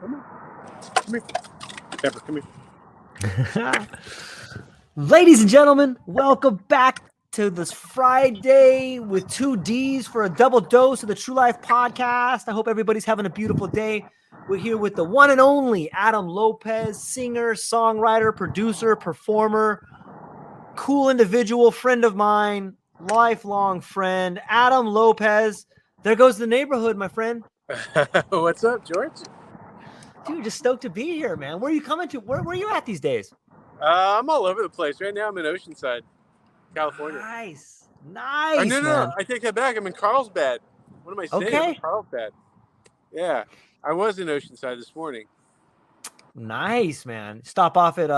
Come here. Pepper, come here. Ladies and gentlemen, welcome back to this Friday with 2Ds for a double dose of the True Life podcast. I hope everybody's having a beautiful day. We're here with the one and only Adam Lopez, singer, songwriter, producer, performer, cool individual, friend of mine, lifelong friend, Adam Lopez. There goes the neighborhood, my friend. What's up, George? Dude, just stoked to be here, man. Where are you coming to? Where are you at these days? I'm all over the place. Right now, I'm in Oceanside, California. Nice, Oh, no, man. I take that back. I'm in Carlsbad. What am I saying? Okay. I'm in Carlsbad. Yeah, I was in Oceanside this morning. Nice, man. Stop off at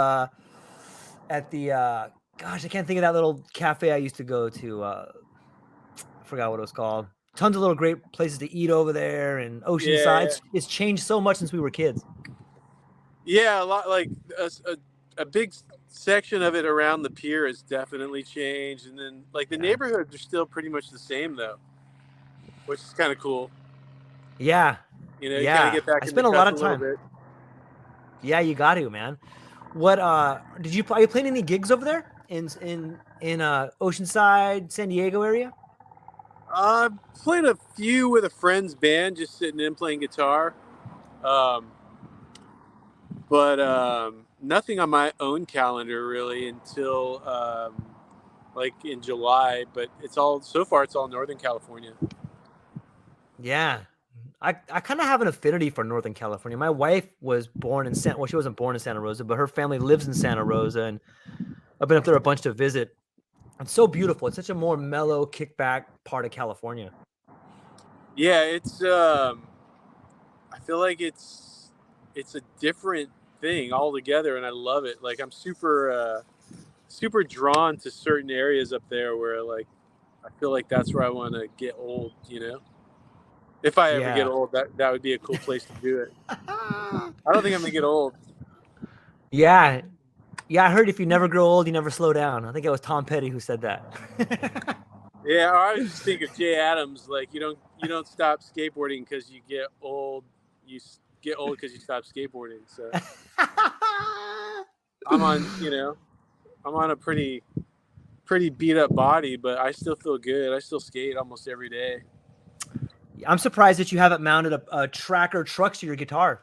the gosh, I can't think of that little cafe I used to go to. I forgot what it was called. Tons of little great places to eat over there, and Oceanside. Yeah. It's changed so much since we were kids. Yeah, a lot. Like a big section of it around the pier has definitely changed, and then like the neighborhoods are still pretty much the same though, which is kind of cool. Yeah, you know, you kind of get back. I spent a lot of time. Bit. Yeah, you got to, man. What are you playing any gigs over there in Oceanside, San Diego area? I've played a few with a friend's band, just sitting in playing guitar. But nothing on my own calendar really until like in July. But so far it's all Northern California. Yeah. I kind of have an affinity for Northern California. My wife was born in she wasn't born in Santa Rosa, but her family lives in Santa Rosa, and I've been up there a bunch to visit. It's so beautiful. It's such a more mellow, kickback part of California. Yeah, it's I feel like it's a different thing altogether, and I love it. Like I'm super drawn to certain areas up there where like I feel like that's where I want to get old, you know. If I ever get old, that would be a cool place to do it. I don't think I'm gonna get old. Yeah, I heard if you never grow old, you never slow down. I think it was Tom Petty who said that. Yeah, or I just think of Jay Adams. Like you don't stop skateboarding because you get old. You get old because you stop skateboarding. So I'm on a pretty beat up body, but I still feel good. I still skate almost every day. I'm surprised that you haven't mounted a tracker truck to your guitar.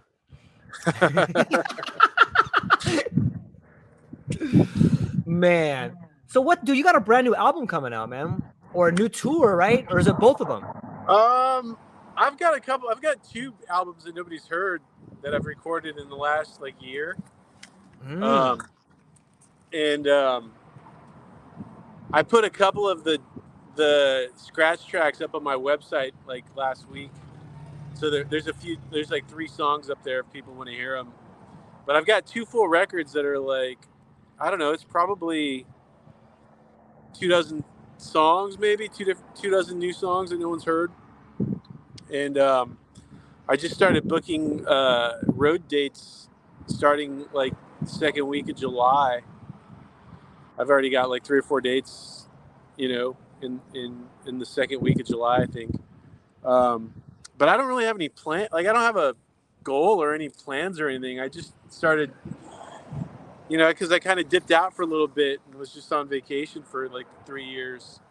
Man. So what, dude, you got a brand new album coming out, man? Or a new tour, right? Or is it both of them? I've got 2 albums that nobody's heard that I've recorded in the last like year. I put a couple of the scratch tracks up on my website like last week. So there's like 3 songs up there if people want to hear them. But I've got 2 full records that are like, I don't know, it's probably 24 songs, maybe 24 new songs that no one's heard. And I just started booking road dates starting like second week of July. I've already got like 3 or 4 dates, you know, in the second week of July, I think. But I don't really have any plan. Like I don't have a goal or any plans or anything. I just started, you know, because I kind of dipped out for a little bit and was just on vacation for like 3 years.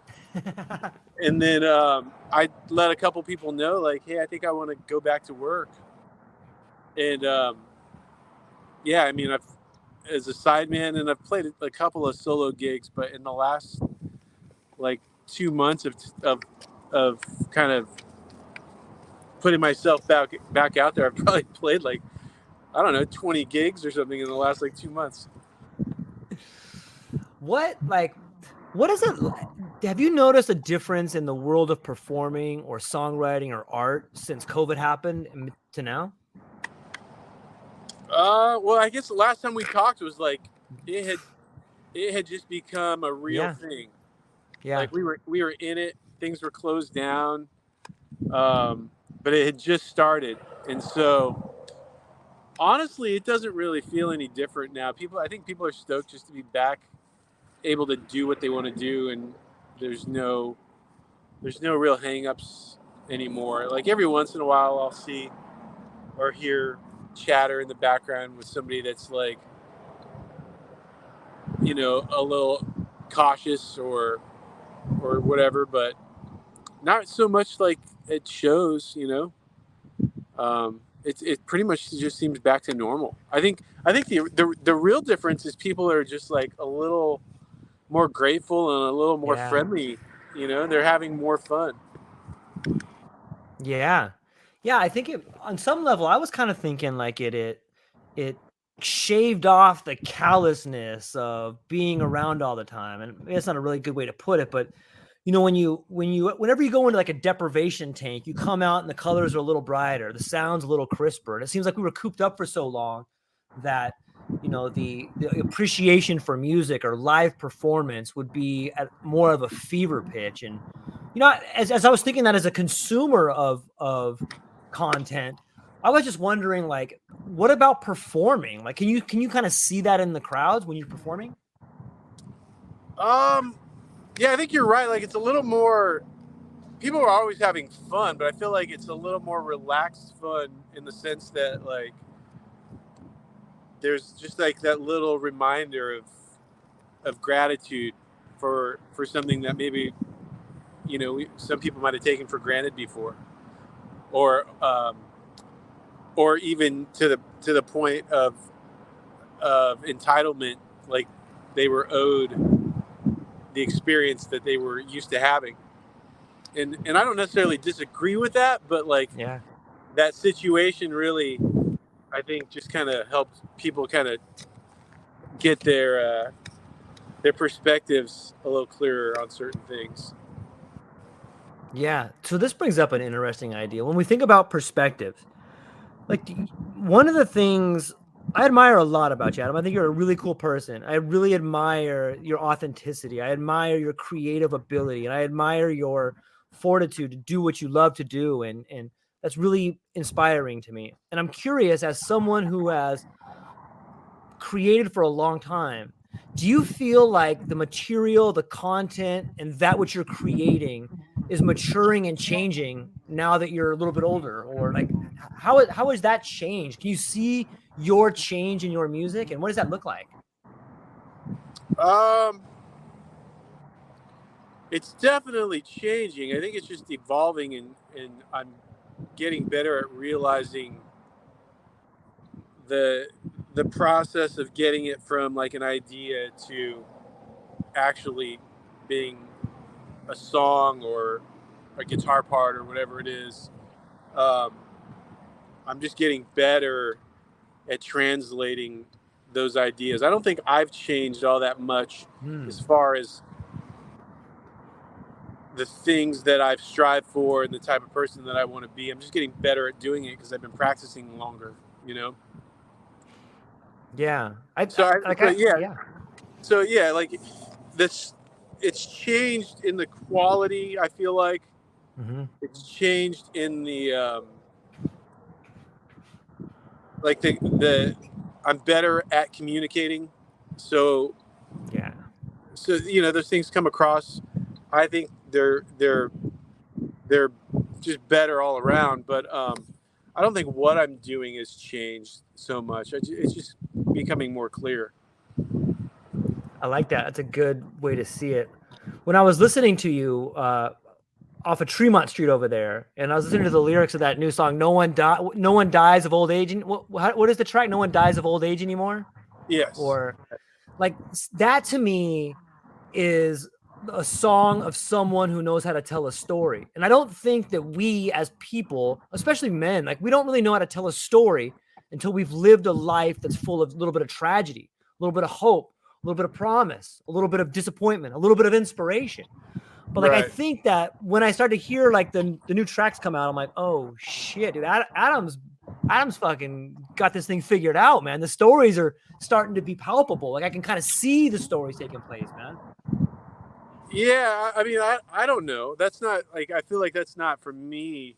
And then I let a couple people know, like, hey, I think I want to go back to work. And yeah, I mean, as a sideman, and I've played a couple of solo gigs, but in the last like 2 months of kind of putting myself back out there, I've probably played like, I don't know, 20 gigs or something in the last like 2 months. What is it? Have you noticed a difference in the world of performing or songwriting or art since COVID happened to now? Well, I guess the last time we talked was like it had just become a real thing. Yeah, like we were in it. Things were closed down, but it had just started, and so honestly, it doesn't really feel any different now. I think people are stoked just to be back, able to do what they want to do, and there's no real hang-ups anymore. Like every once in a while I'll see or hear chatter in the background with somebody that's like, you know, a little cautious or whatever, but not so much like it shows, you know. It pretty much just seems back to normal. I think the real difference is people are just like a little more grateful and a little more friendly. You know, they're having more fun. Yeah. Yeah, I think on some level I was kind of thinking like it shaved off the callousness of being around all the time. And it's not a really good way to put it, but you know, whenever you go into like a deprivation tank, you come out and the colors are a little brighter, the sound's a little crisper. And it seems like we were cooped up for so long that, you know, the appreciation for music or live performance would be at more of a fever pitch. And, you know, as I was thinking that as a consumer of content, I was just wondering, like, what about performing? Like, can you kind of see that in the crowds when you're performing? Yeah, I think you're right. Like, it's a little more. People are always having fun, but I feel like it's a little more relaxed fun in the sense that, like, there's just like that little reminder of gratitude for something that maybe, you know, some people might have taken for granted before, or even to the point of entitlement, like they were owed the experience that they were used to having. And I don't necessarily disagree with that, but like, Yeah. that situation really, I think, just kind of helped people kind of get their perspectives a little clearer on certain things. Yeah. So this brings up an interesting idea. When we think about perspectives, like one of the things I admire a lot about you, Adam, I think you're a really cool person. I really admire your authenticity. I admire your creative ability, and I admire your fortitude to do what you love to do. And that's really inspiring to me. And I'm curious, as someone who has created for a long time, do you feel like the material, the content, and that what you're creating is maturing and changing now that you're a little bit older? Or like, how has that changed? Can you see your change in your music, and what does that look like? It's definitely changing. I think it's just evolving, and I'm getting better at realizing the process of getting it from like an idea to actually being a song or a guitar part or whatever it is. I'm just getting better at translating those ideas. I don't think I've changed all that much as far as the things that I've strived for and the type of person that I want to be. I'm just getting better at doing it because I've been practicing longer, you know? Yeah. So yeah, like this, it's changed in the quality. I feel like it's changed in the like the I'm better at communicating. So Yeah. So, you know, those things come across. I think they're just better all around. But I don't think what I'm doing has changed so much. It's just becoming more clear. I like that. That's a good way to see it. When I was listening to you off of Tremont Street over there, and I was listening to the lyrics of that new song, "No one dies of old age." What is the track? "No one dies of old age anymore." Yes. Or like that to me is a song of someone who knows how to tell a story. And I don't think that we as people, especially men, like we don't really know how to tell a story until we've lived a life that's full of a little bit of tragedy, a little bit of hope, a little bit of promise, a little bit of disappointment, a little bit of inspiration. But like, I think that when I start to hear like the new tracks come out, I'm like, oh shit, dude, Adam's fucking got this thing figured out, man. The stories are starting to be palpable. Like I can kind of see the stories taking place, man. Yeah, I mean, I don't know. That's not like, I feel like that's not for me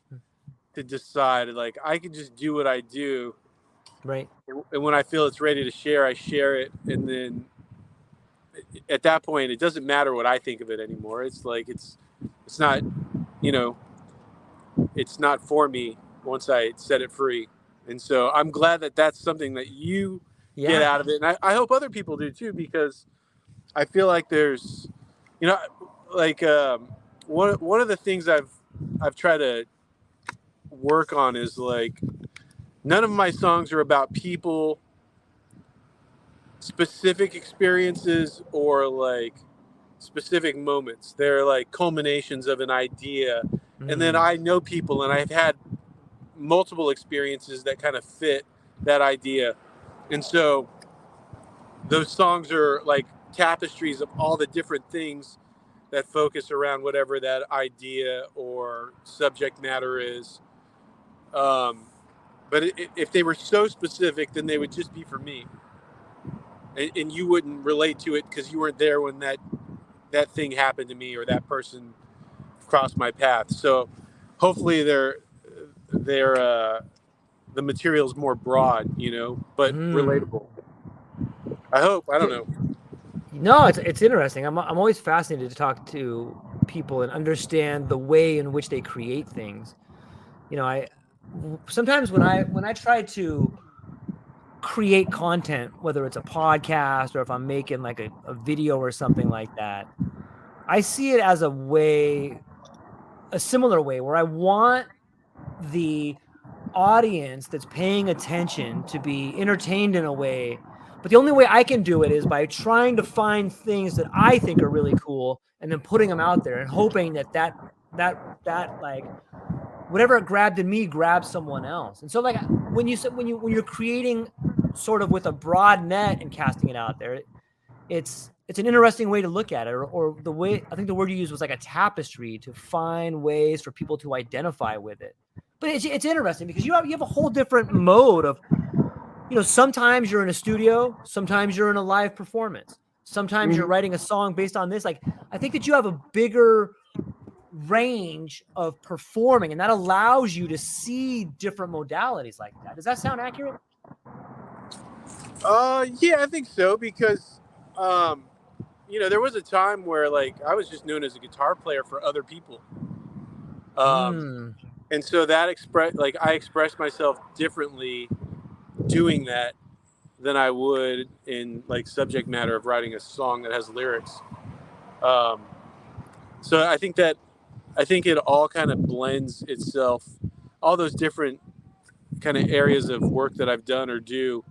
to decide. Like, I can just do what I do. Right. And when I feel it's ready to share, I share it. And then at that point, it doesn't matter what I think of it anymore. It's like, it's not, you know, it's not for me once I set it free. And so I'm glad that that's something that you get out of it. And I hope other people do too, because I feel like there's, you know, like one of the things I've tried to work on is like, none of my songs are about people, specific experiences, or like specific moments. They're like culminations of an idea. And then I know people, and I've had multiple experiences that kind of fit that idea. And so those songs are like tapestries of all the different things that focus around whatever that idea or subject matter is. But if they were so specific, then they would just be for me. And you wouldn't relate to it because you weren't there when that thing happened to me or that person crossed my path. So hopefully the material's more broad, you know, but relatable. I hope. I don't know. No, it's interesting. I'm always fascinated to talk to people and understand the way in which they create things. You know, I sometimes when I try to create content, whether it's a podcast or if I'm making like a video or something like that, I see it as a similar way where I want the audience that's paying attention to be entertained in a way. But the only way I can do it is by trying to find things that I think are really cool and then putting them out there and hoping that like whatever it grabbed in me grabs someone else. And so like when you're creating sort of with a broad net and casting it out there, it's an interesting way to look at it, or the way, I think the word you used was like a tapestry to find ways for people to identify with it. But it's interesting because you have a whole different mode of, you know, sometimes you're in a studio, sometimes you're in a live performance, sometimes you're writing a song based on this. Like, I think that you have a bigger range of performing, and that allows you to see different modalities like that. Does that sound accurate? Yeah, I think so, because you know, there was a time where like I was just known as a guitar player for other people. And so that I express myself differently doing that than I would in like subject matter of writing a song that has lyrics. So I think it all kind of blends itself. All those different kind of areas of work that I've done or do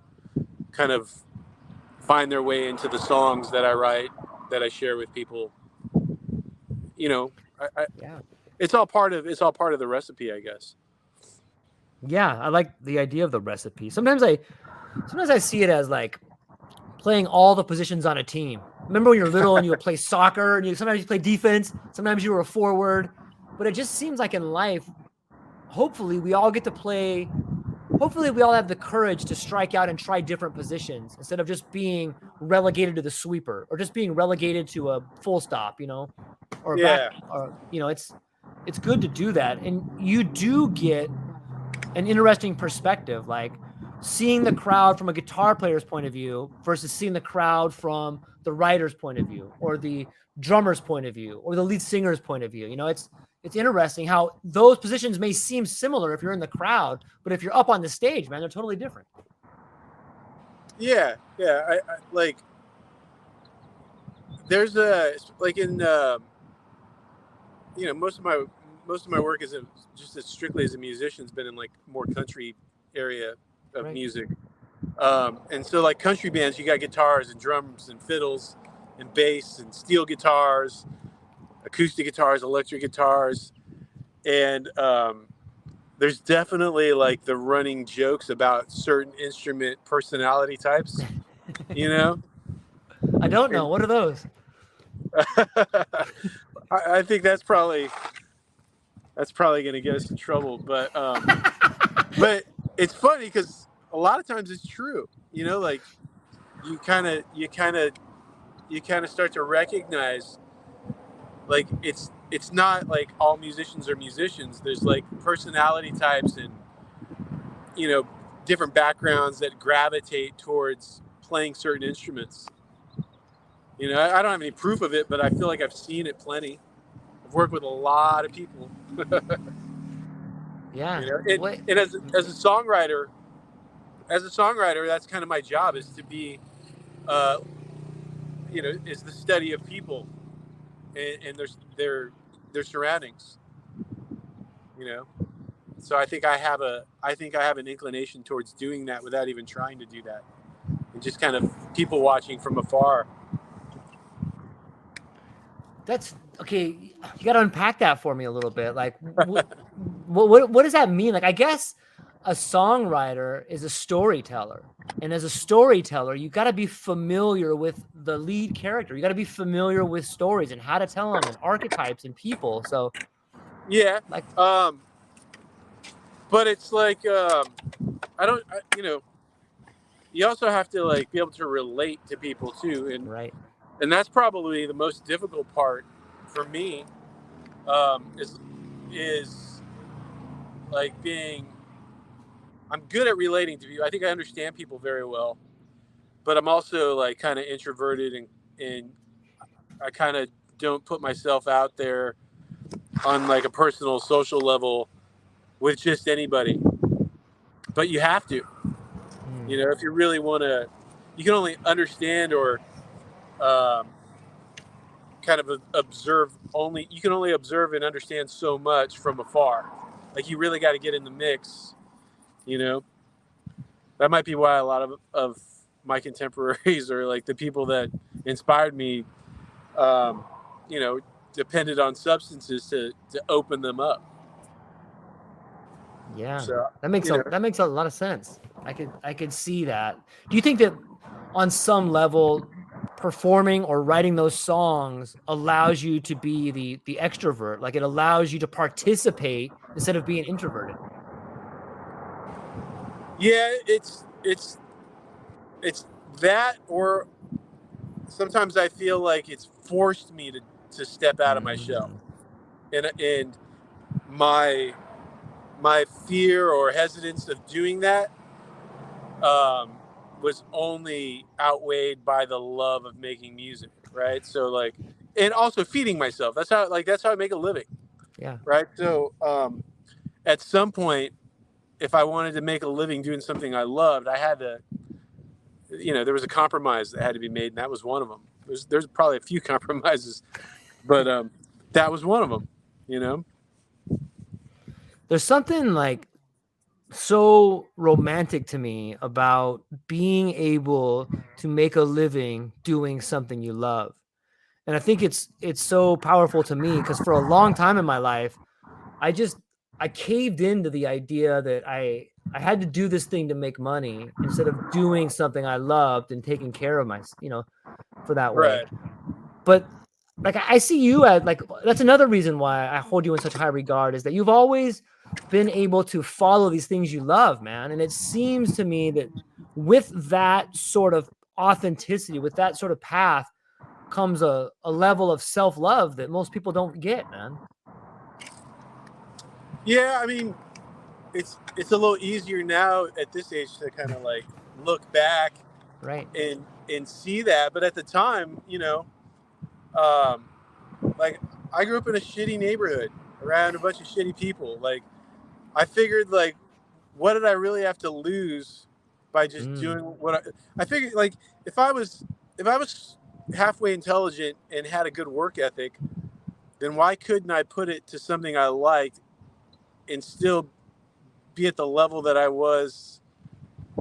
kind of find their way into the songs that I write, that I share with people. You know, it's all part of the recipe, I guess. Yeah, I like the idea of the recipe. Sometimes I see it as like playing all the positions on a team. Remember when you're little and you would play soccer and sometimes you play defense, sometimes you were a forward, but it just seems like in life, hopefully we all have the courage to strike out and try different positions instead of just being relegated to the sweeper or just being relegated to a full stop, you know, or back, or, you know, it's good to do that. And you do get an interesting perspective, like seeing the crowd from a guitar player's point of view versus seeing the crowd from the writer's point of view or the drummer's point of view or the lead singer's point of view. You know, it's interesting how those positions may seem similar if you're in the crowd, but if you're up on the stage, man, they're totally different. Yeah. I like, there's like in, you know, most of my work is just as strictly as a musician has been in like more country area of music. And so like country bands, you got guitars and drums and fiddles and bass and steel guitars, acoustic guitars, electric guitars. And there's definitely like the running jokes about certain instrument personality types, you know? I don't know. What are those? I think that's probably going to get us in trouble, but it's funny because a lot of times it's true, you know, like you kind of start to recognize like it's not like all musicians are musicians. There's like personality types and, you know, different backgrounds that gravitate towards playing certain instruments. You know, I don't have any proof of it, but I feel like I've seen it plenty. I've worked with a lot of people. Yeah. You know? And as a songwriter, as a songwriter, that's kind of my job, is to be, is the study of people and their surroundings. So I think I have an inclination towards doing that without even trying to do that, and just kind of people watching from afar. That's okay. You got to unpack that for me a little bit. Like, what does that mean? Like, I guess a songwriter is a storyteller, and as a storyteller, you got to be familiar with the lead character. You got to be familiar with stories and how to tell them, and archetypes and people. So, yeah, like, but it's like you also have to like be able to relate to people too, and right. And that's probably the most difficult part for me, is like I'm good at relating to people. I think I understand people very well, but I'm also like kind of introverted, and I kind of don't put myself out there on like a personal social level with just anybody. But you have to, if you really want to. You can only understand or um, kind of observe only. You can only observe and understand so much from afar. Like, you really got to get in the mix. That might be why a lot of my contemporaries, or like the people that inspired me, um, depended on substances to open them up. Yeah, So that makes a lot of sense. I could see that. Do you think that on some level, performing or writing those songs allows you to be the extrovert? Like, it allows you to participate instead of being introverted? Yeah, it's that, or sometimes I feel like it's forced me to step out of my shell, and my fear or hesitance of doing that was only outweighed by the love of making music, right? So like, and also feeding myself. That's how I make a living. Yeah. Right. So at some point, if I wanted to make a living doing something I loved, I had to, there was a compromise that had to be made, and that was one of them. There's probably a few compromises, but that was one of them. There's something like so romantic to me about being able to make a living doing something you love. And I think it's so powerful to me because for a long time in my life, I caved into the idea that I had to do this thing to make money instead of doing something I loved and taking care of for that way. Right. But like, I see you as like, that's another reason why I hold you in such high regard, is that you've always been able to follow these things you love, man. And it seems to me that with that sort of authenticity, with that sort of path, comes a level of self-love that most people don't get, man. Yeah, I mean, it's a little easier now at this age to kind of like look back, right, and see that. But at the time, um, like, I grew up in a shitty neighborhood around a bunch of shitty people. Like, I figured, like, what did I really have to lose by just doing what I figured? Like, if I was halfway intelligent and had a good work ethic, then why couldn't I put it to something I liked and still be at the level that I was,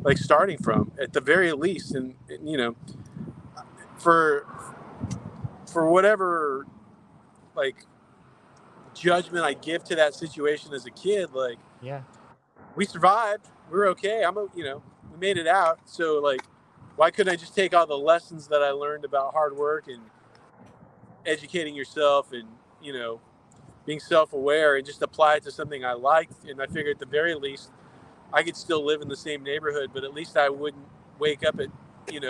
like, starting from, at the very least? And for whatever, like, judgment I give to that situation as a kid, like, yeah, we survived. We were okay. We made it out. So, like, why couldn't I just take all the lessons that I learned about hard work and educating yourself and, being self-aware, and just apply it to something I liked? And I figured at the very least I could still live in the same neighborhood, but at least I wouldn't wake up at,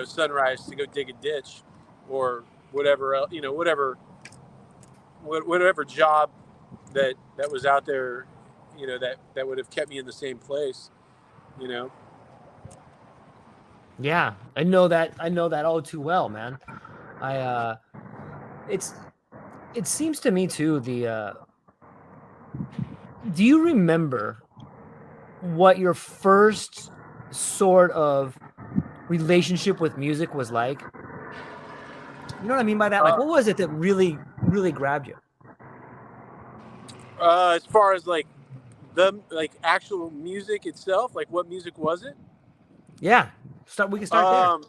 sunrise to go dig a ditch or whatever else, whatever job that was out there, that would have kept me in the same place. Yeah, I know that all too well, man. It seems to me too, do you remember what your first sort of relationship with music was like? You know what I mean by that? Like, Uh, what was it that really, really grabbed you? as far as like the like actual music itself, like what music was it? Yeah, we can start there. Um,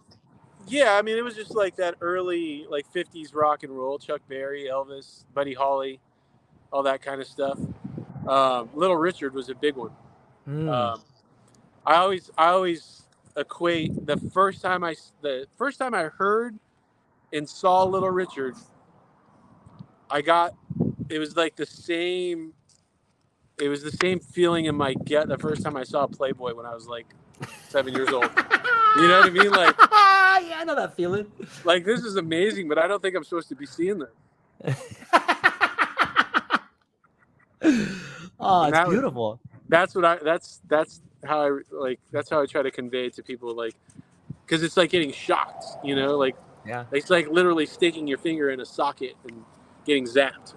yeah, I mean it was just like that early like '50s rock and roll, Chuck Berry, Elvis, Buddy Holly, all that kind of stuff. Little Richard was a big one. Mm. Um, I always equate the first time I heard and saw Little Richard, I got it was like the same. It was the same feeling in my gut the first time I saw Playboy when I was like 7 years old. You know what I mean? Yeah, I know that feeling. Like this is amazing, but I don't think I'm supposed to be seeing this. Oh, And it's beautiful. that's how I like that's how I try to convey to people, like, because it's like getting shocked. You know, like Yeah. it's like literally sticking your finger in a socket and getting zapped.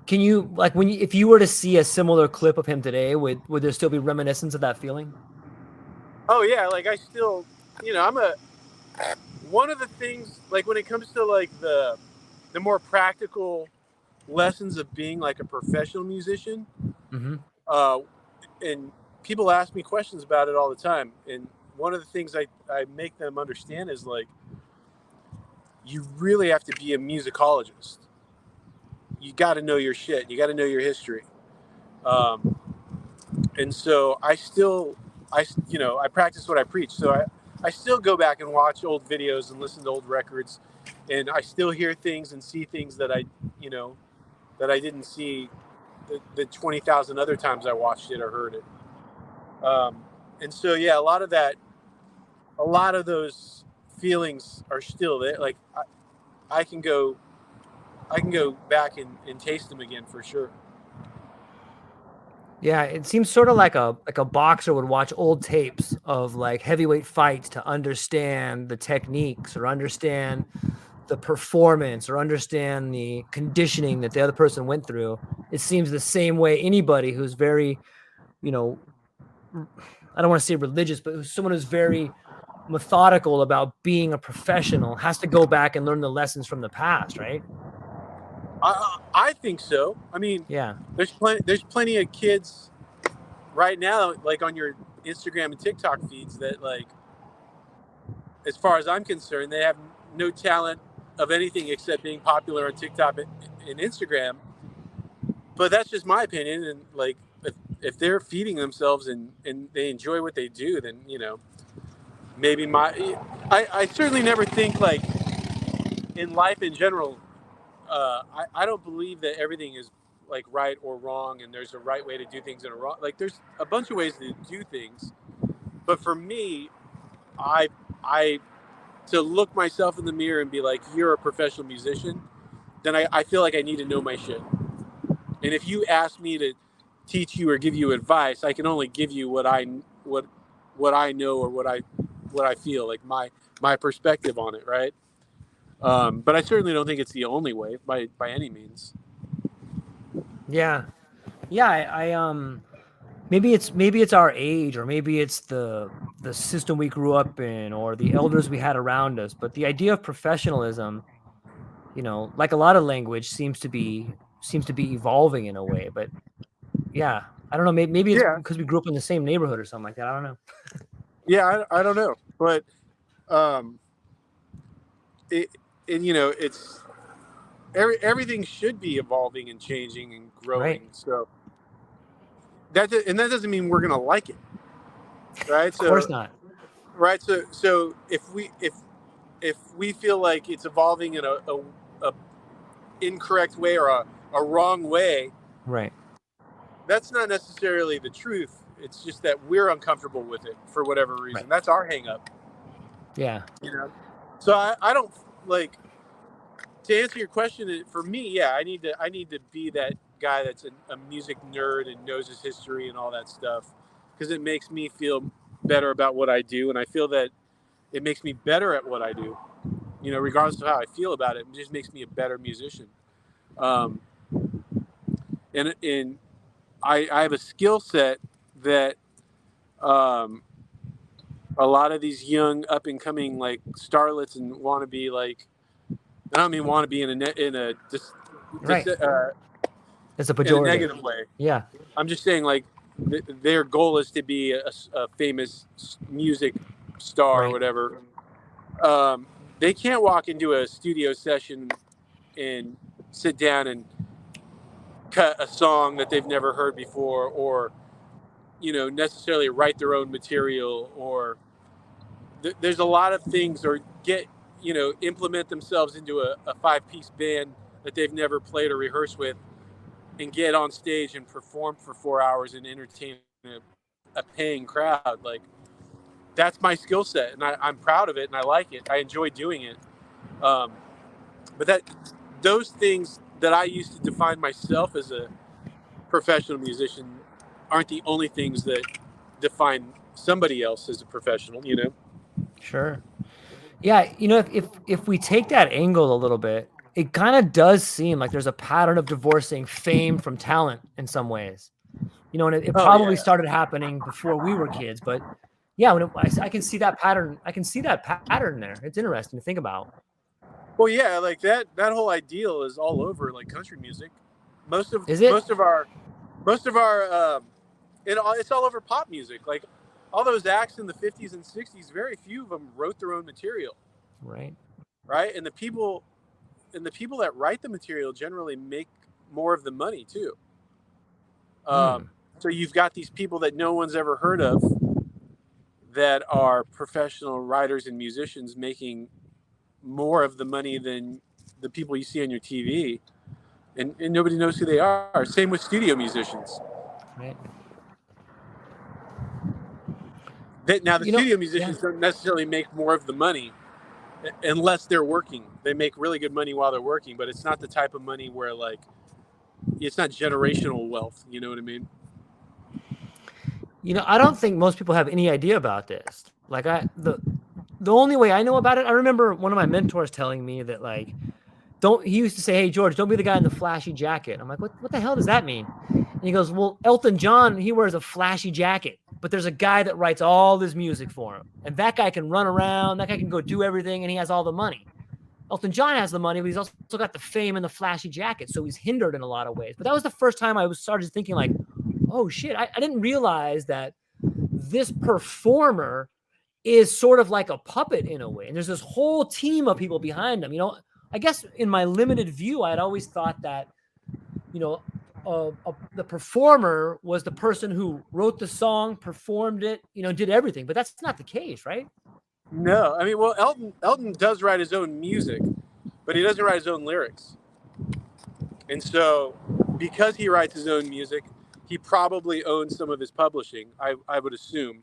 Can you like if you were to see a similar clip of him today, would there still be reminiscence of that feeling? Oh yeah, like I still, I'm a one of the things like when it comes to like the more practical lessons of being like a professional musician, Mm-hmm. uh, and people ask me questions about it all the time. And one of the things I make them understand is like you really have to be a musicologist. You got to know your shit. You got to know your history. Um, and so I practice what I preach. So I still go back and watch old videos and listen to old records, and I still hear things and see things you know, that I didn't see the 20,000 other times I watched it or heard it. And so, yeah, a lot of those feelings are still there. Like I can go, I can go back and taste them again for sure. Yeah, it seems sort of like a boxer would watch old tapes of like heavyweight fights to understand the techniques or understand the performance or understand the conditioning that the other person went through. It seems the same way anybody who's very, you know, I don't want to say religious, but who's someone who's very methodical about being a professional has to go back and learn the lessons from the past, right? I think so. I mean, Yeah. there's plenty of kids right now, like on your Instagram and TikTok feeds, that like, as far as I'm concerned, they have no talent of anything except being popular on TikTok and Instagram. But that's just my opinion. And like, if they're feeding themselves and they enjoy what they do, then maybe I certainly never think like in life in general. I don't believe that everything is like right or wrong, and there's a right way to do things and a wrong. Like there's a bunch of ways to do things, but for me, I I to look myself in the mirror and be like, you're a professional musician, then I feel like I need to know my shit. And if you ask me to teach you or give you advice, I can only give you what I know or what I feel, like my perspective on it, right? But I certainly don't think it's the only way by any means. Yeah. Yeah, maybe it's our age, or maybe it's the system we grew up in, or the elders we had around us, but the idea of professionalism, like a lot of language, seems to be evolving in a way. But yeah, I don't know, maybe it's Yeah, because we grew up in the same neighborhood or something like that. I don't know. yeah, I don't know, but um, it and it's everything should be evolving and changing and Right. growing. So that doesn't mean we're gonna like it, right? Of course not. So if we feel like it's evolving in a incorrect way or a wrong way, Right. that's not necessarily the truth. It's just that we're uncomfortable with it for whatever Right. reason. That's our hang up. Yeah. You know? So I don't like, to answer your question, for me, yeah, I need to be that guy that's a music nerd and knows his history and all that stuff, because it makes me feel better about what I do, and I feel that it makes me better at what I do. Regardless of how I feel about it, it just makes me a better musician. Um, and I have a skill set that um, a lot of these young up and coming like starlets and want to be like, I don't mean want to be in a Right. It's a in a pejorative. negative way. Yeah. I'm just saying like their goal is to be a famous music star or whatever. They can't walk into a studio session and sit down and cut a song that they've never heard before, or necessarily write their own material, or there's a lot of things, or get implement themselves into a 5-piece band that they've never played or rehearsed with, and get on stage and perform for 4 hours and entertain a paying crowd. Like, that's my skill set, and I'm proud of it, and I like it. I enjoy doing it. But those things that I used to define myself as a professional musician aren't the only things that define somebody else as a professional. Sure. Yeah, if we take that angle a little bit, it kind of does seem like there's a pattern of divorcing fame from talent in some ways. And it probably started happening before we were kids, but yeah, I can see that pattern. I can see that pattern there. It's interesting to think about. Well, yeah, like that whole ideal is all over like country music. Most of our it's all over pop music. Like all those acts in the 50s and 60s, very few of them wrote their own material. Right. And the people that write the material generally make more of the money too. So you've got these people that no one's ever heard of that are professional writers and musicians making more of the money than the people you see on your TV, and nobody knows who they are. Same with studio musicians. Right. Now the studio musicians don't necessarily make more of the money unless they're working. They make really good money while they're working, but it's not the type of money where like it's not generational wealth. You know what I mean? I don't think most people have any idea about this. Like the only way I know about it, I remember one of my mentors telling me that like, he used to say, "Hey George, don't be the guy in the flashy jacket." I'm like, what the hell does that mean? And he goes, "Well, Elton John, he wears a flashy jacket, but there's a guy that writes all this music for him. And that guy can run around, that guy can go do everything, and he has all the money. Elton John has the money, but he's also got the fame and the flashy jacket, so he's hindered in a lot of ways." But that was the first time I started thinking like, oh shit, I didn't realize that this performer is sort of like a puppet in a way. And there's this whole team of people behind him. I guess in my limited view, I'd always thought that, the performer was the person who wrote the song, performed it, did everything. But that's not the case, right? No. I mean, well, Elton does write his own music, but he doesn't write his own lyrics. And so because he writes his own music, he probably owns some of his publishing, I would assume.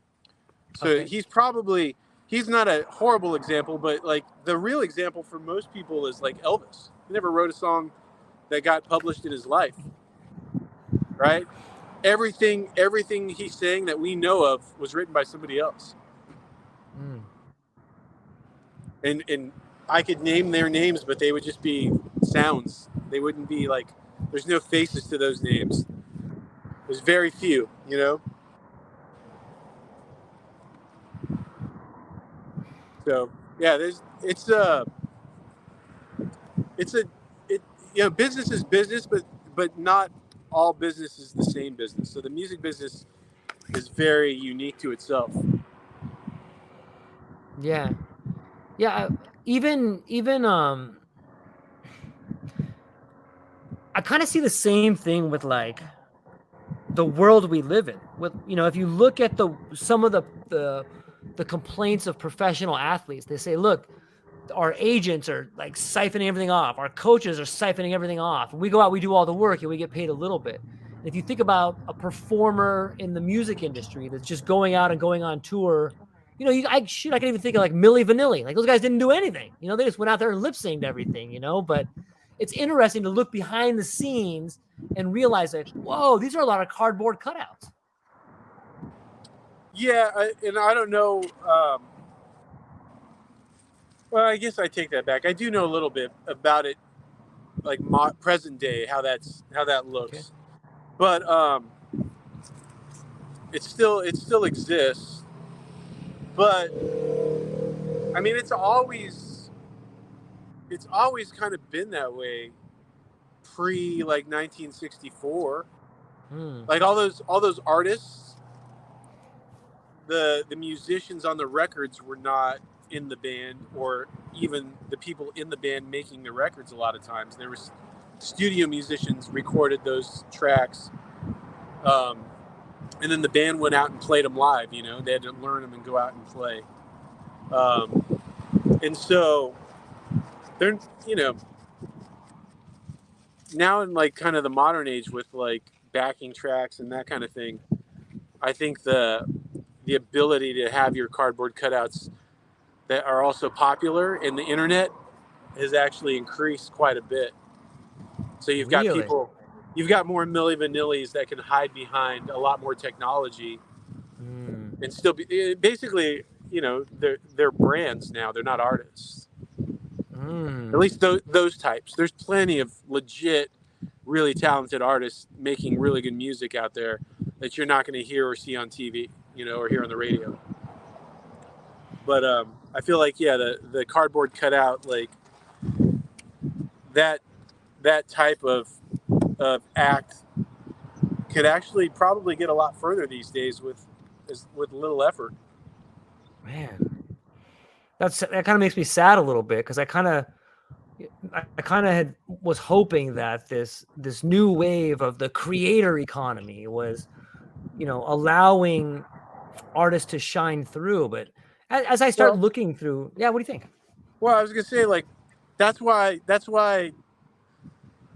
So Okay. he's not a horrible example, but like the real example for most people is like Elvis. He never wrote a song that got published in his life, right? Everything he sang that we know of was written by somebody else. And I could name their names, but they would just be sounds. They wouldn't be like, there's no faces to those names. There's very few, So yeah, business is business, but not all business is the same business. So the music business is very unique to itself. Yeah. Even I kind of see the same thing with like the world we live in. With if you look at some of the complaints of professional athletes, they say, look, our agents are like siphoning everything off. Our coaches are siphoning everything off. And we go out, we do all the work, and we get paid a little bit. And if you think about a performer in the music industry that's just going out and going on tour, I can even think of like Milli Vanilli. Like those guys didn't do anything. They just went out there and lip synced everything. But it's interesting to look behind the scenes and realize like, whoa, these are a lot of cardboard cutouts. Yeah, and I don't know. Well, I guess I take that back. I do know a little bit about it, like present day, how that looks. Okay. But it still exists, but I mean, it's always kind of been that way pre like 1964. Like all those artists, the musicians on the records were not in the band, or even the people in the band making the records. A lot of times there was studio musicians recorded those tracks, and then the band went out and played them live. You know, they had to learn them and go out and play. And so they're, you know, now in like kind of the modern age with like backing tracks and that kind of thing, I think the ability to have your cardboard cutouts that are also popular in the internet has actually increased quite a bit. So you've got Really? you've got more Milli Vanillis that can hide behind a lot more technology and still be basically, you know, they're brands now. They're not artists. At least those types. There's plenty of legit, really talented artists making really good music out there that you're not going to hear or see on TV, you know, or hear on the radio. But I feel like, yeah, the cardboard cutout, like that type of act could actually probably get a lot further these days with little effort. Man, that kind of makes me sad a little bit, because I kind of was hoping that this new wave of the creator economy was, you know, allowing artists to shine through. But as I start looking through, what do you think? Well, I was gonna say, like, that's why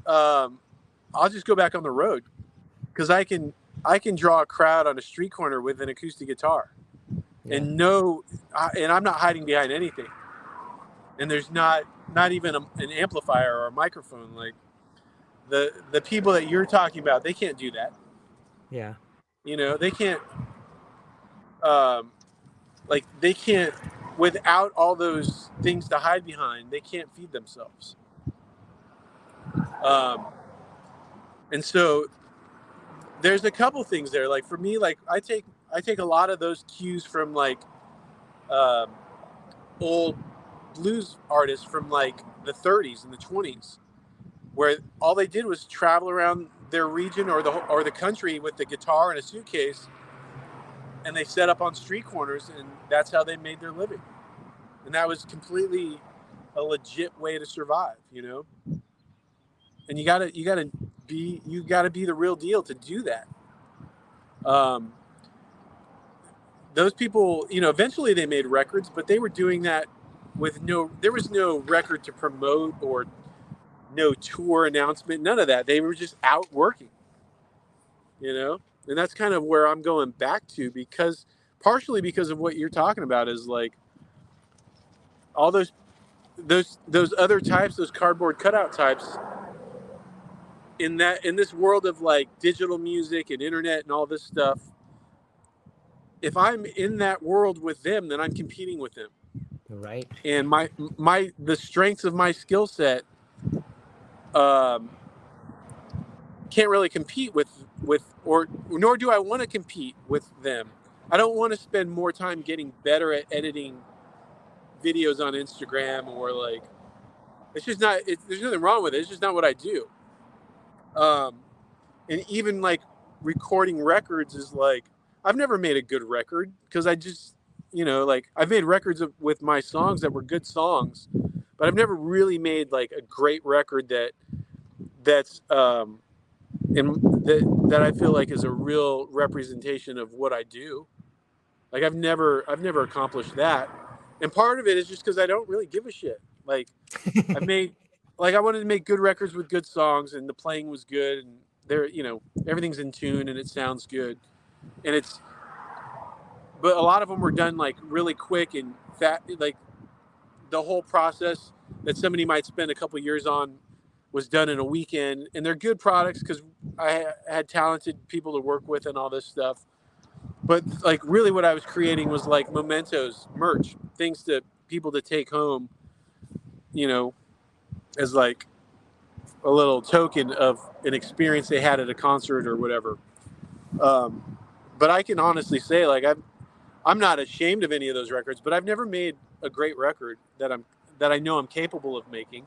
I'll just go back on the road, because I can draw a crowd on a street corner with an acoustic guitar, and I'm not hiding behind anything, and there's not even an amplifier or a microphone. Like the people that you're talking about, they can't do that. Yeah. You know, they can't. They can't, without all those things to hide behind, they can't feed themselves. And so there's a couple things there. Like for me, like I take a lot of those cues from like old blues artists from like the 30s and the 20s, where all they did was travel around their region or the country with the guitar and a suitcase, and they set up on street corners, and that's how they made their living. And that was completely a legit way to survive, you know? And you gotta be the real deal to do that. Those people, you know, eventually they made records, but they were doing that with there was no record to promote or no tour announcement, none of that. They were just out working, you know? And that's kind of where I'm going back to, partially because of what you're talking about, is like all those other types, those cardboard cutout types, in this world of like digital music and internet and all this stuff. If I'm in that world with them, then I'm competing with them. Right. And the strengths of my skill set can't really compete with or nor do I want to compete with them. I don't want to spend more time getting better at editing videos on Instagram, or like, it's just not, there's nothing wrong with it. It's just not what I do. And even like recording records is like, I've never made a good record, because I just, you know, like I've made records with my songs that were good songs, but I've never really made like a great record that's that I feel like is a real representation of what I do. Like I've never accomplished that. And part of it is just because I don't really give a shit. Like I wanted to make good records with good songs, and the playing was good, and there, you know, everything's in tune and it sounds good. And but a lot of them were done like really quick and fat. Like the whole process that somebody might spend a couple years on was done in a weekend, and they're good products because I had talented people to work with and all this stuff. But like really what I was creating was like mementos, merch, things to people to take home, you know, as like a little token of an experience they had at a concert or whatever. but I can honestly say, like, I'm not ashamed of any of those records, but I've never made a great record that I know I'm capable of making.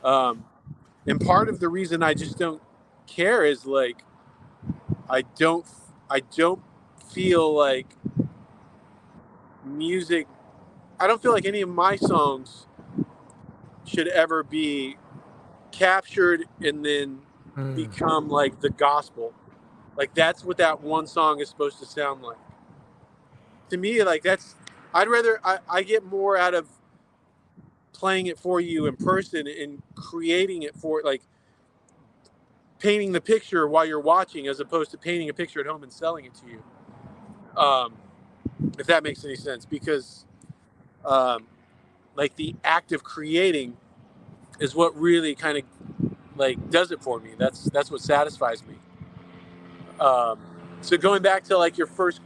And part of the reason I just don't care is like I don't I don't feel like music. I don't feel like any of my songs should ever be captured and then become like the gospel. Like that's what that one song is supposed to sound like. To me, like I get more out of playing it for you in person and creating it for like painting the picture while you're watching as opposed to painting a picture at home and selling it to you. If that makes any sense, because like the act of creating is what really kind of like does it for me. That's what satisfies me. So going back to like your first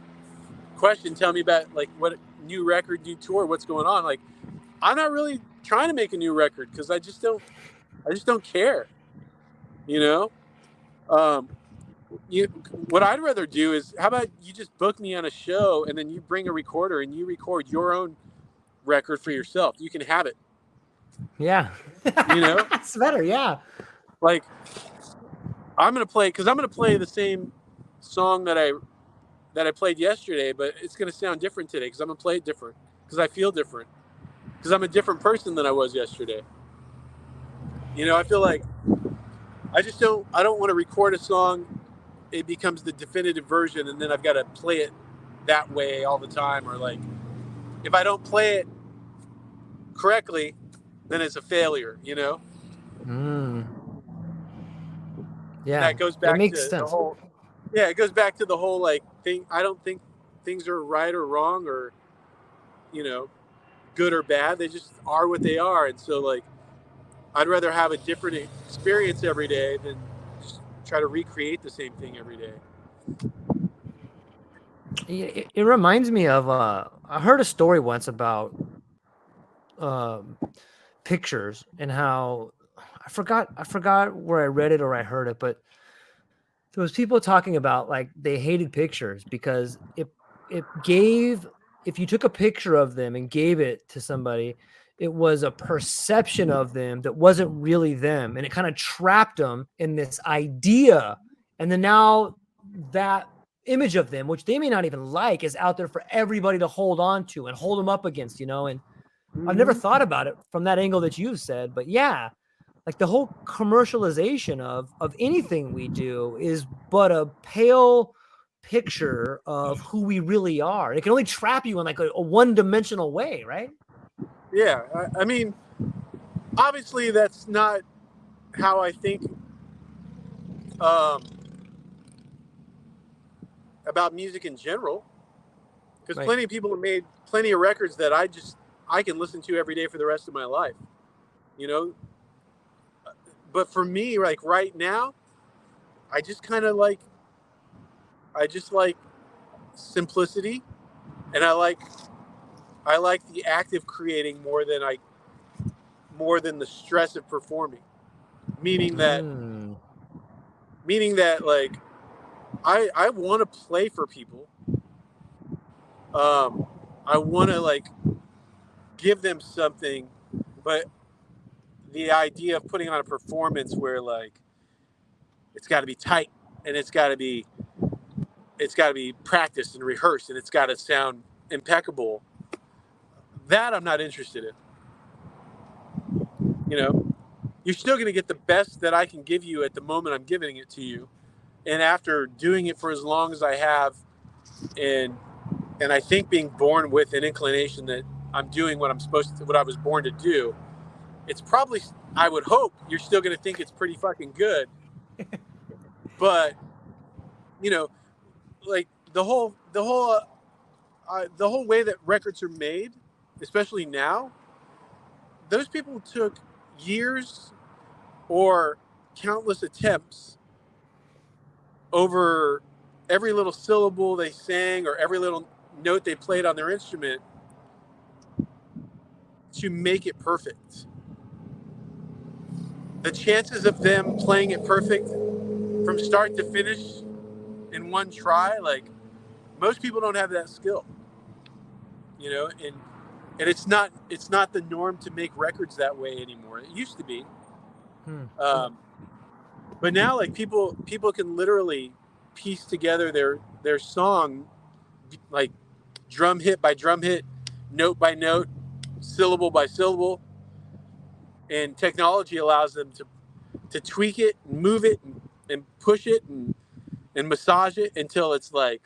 question, tell me about like what new record, new tour, what's going on. Like I'm not really trying to make a new record because I just don't care. You know, what I'd rather do is how about you just book me on a show and then you bring a recorder and you record your own record for yourself. You can have it. Yeah. You know, it's better. Yeah. like I'm gonna play the same song that I played yesterday, but it's gonna sound different today because I'm gonna play it different because I feel different because I'm a different person than I was yesterday. You know, I feel like I don't want to record a song. It becomes the definitive version, and then I've got to play it that way all the time. Or like, if I don't play it correctly, then it's a failure. You know. Yeah, and that goes back to the whole. Yeah, it goes back to the whole like thing. I don't think things are right or wrong or, you know, good or bad. They just are what they are, and so like, I'd rather have a different experience every day than just try to recreate the same thing every day. It reminds me of I heard a story once about pictures and how I forgot where I read it or I heard it, but there was people talking about like they hated pictures because it gave, if you took a picture of them and gave it to somebody, it was a perception of them that wasn't really them, and it kind of trapped them in this idea, and then now that image of them, which they may not even like, is out there for everybody to hold on to and hold them up against, you know. And I've never thought about it from that angle that you've said, but yeah, like the whole commercialization of anything we do is but a pale picture of who we really are. It can only trap you in like a one-dimensional way, right? Yeah, I mean, obviously that's not how I think about music in general, because Right. plenty of people have made plenty of records that I can listen to every day for the rest of my life, you know. But for me, like right now, I just kind of like I just like simplicity, and I like the act of creating more than the stress of performing. Meaning that like I want to play for people. I want to like give them something, but the idea of putting on a performance where like it's got to be tight and it's got to be practiced and rehearsed and it's got to sound impeccable, that I'm not interested in. You know, you're still going to get the best that I can give you at the moment I'm giving it to you, and after doing it for as long as I have, and I think being born with an inclination that I'm doing what I was born to do, it's probably, I would hope you're still going to think it's pretty fucking good. But, you know, like the whole way that records are made, especially now, those people took years or countless attempts over every little syllable they sang or every little note they played on their instrument to make it perfect. The chances of them playing it perfect from start to finish in one try, like most people don't have that skill, and it's not the norm to make records that way anymore. It used to be, but now like people can literally piece together their song, like drum hit by drum hit, note by note, syllable by syllable, and technology allows them to tweak it, and move it, and push it, and massage it until it's like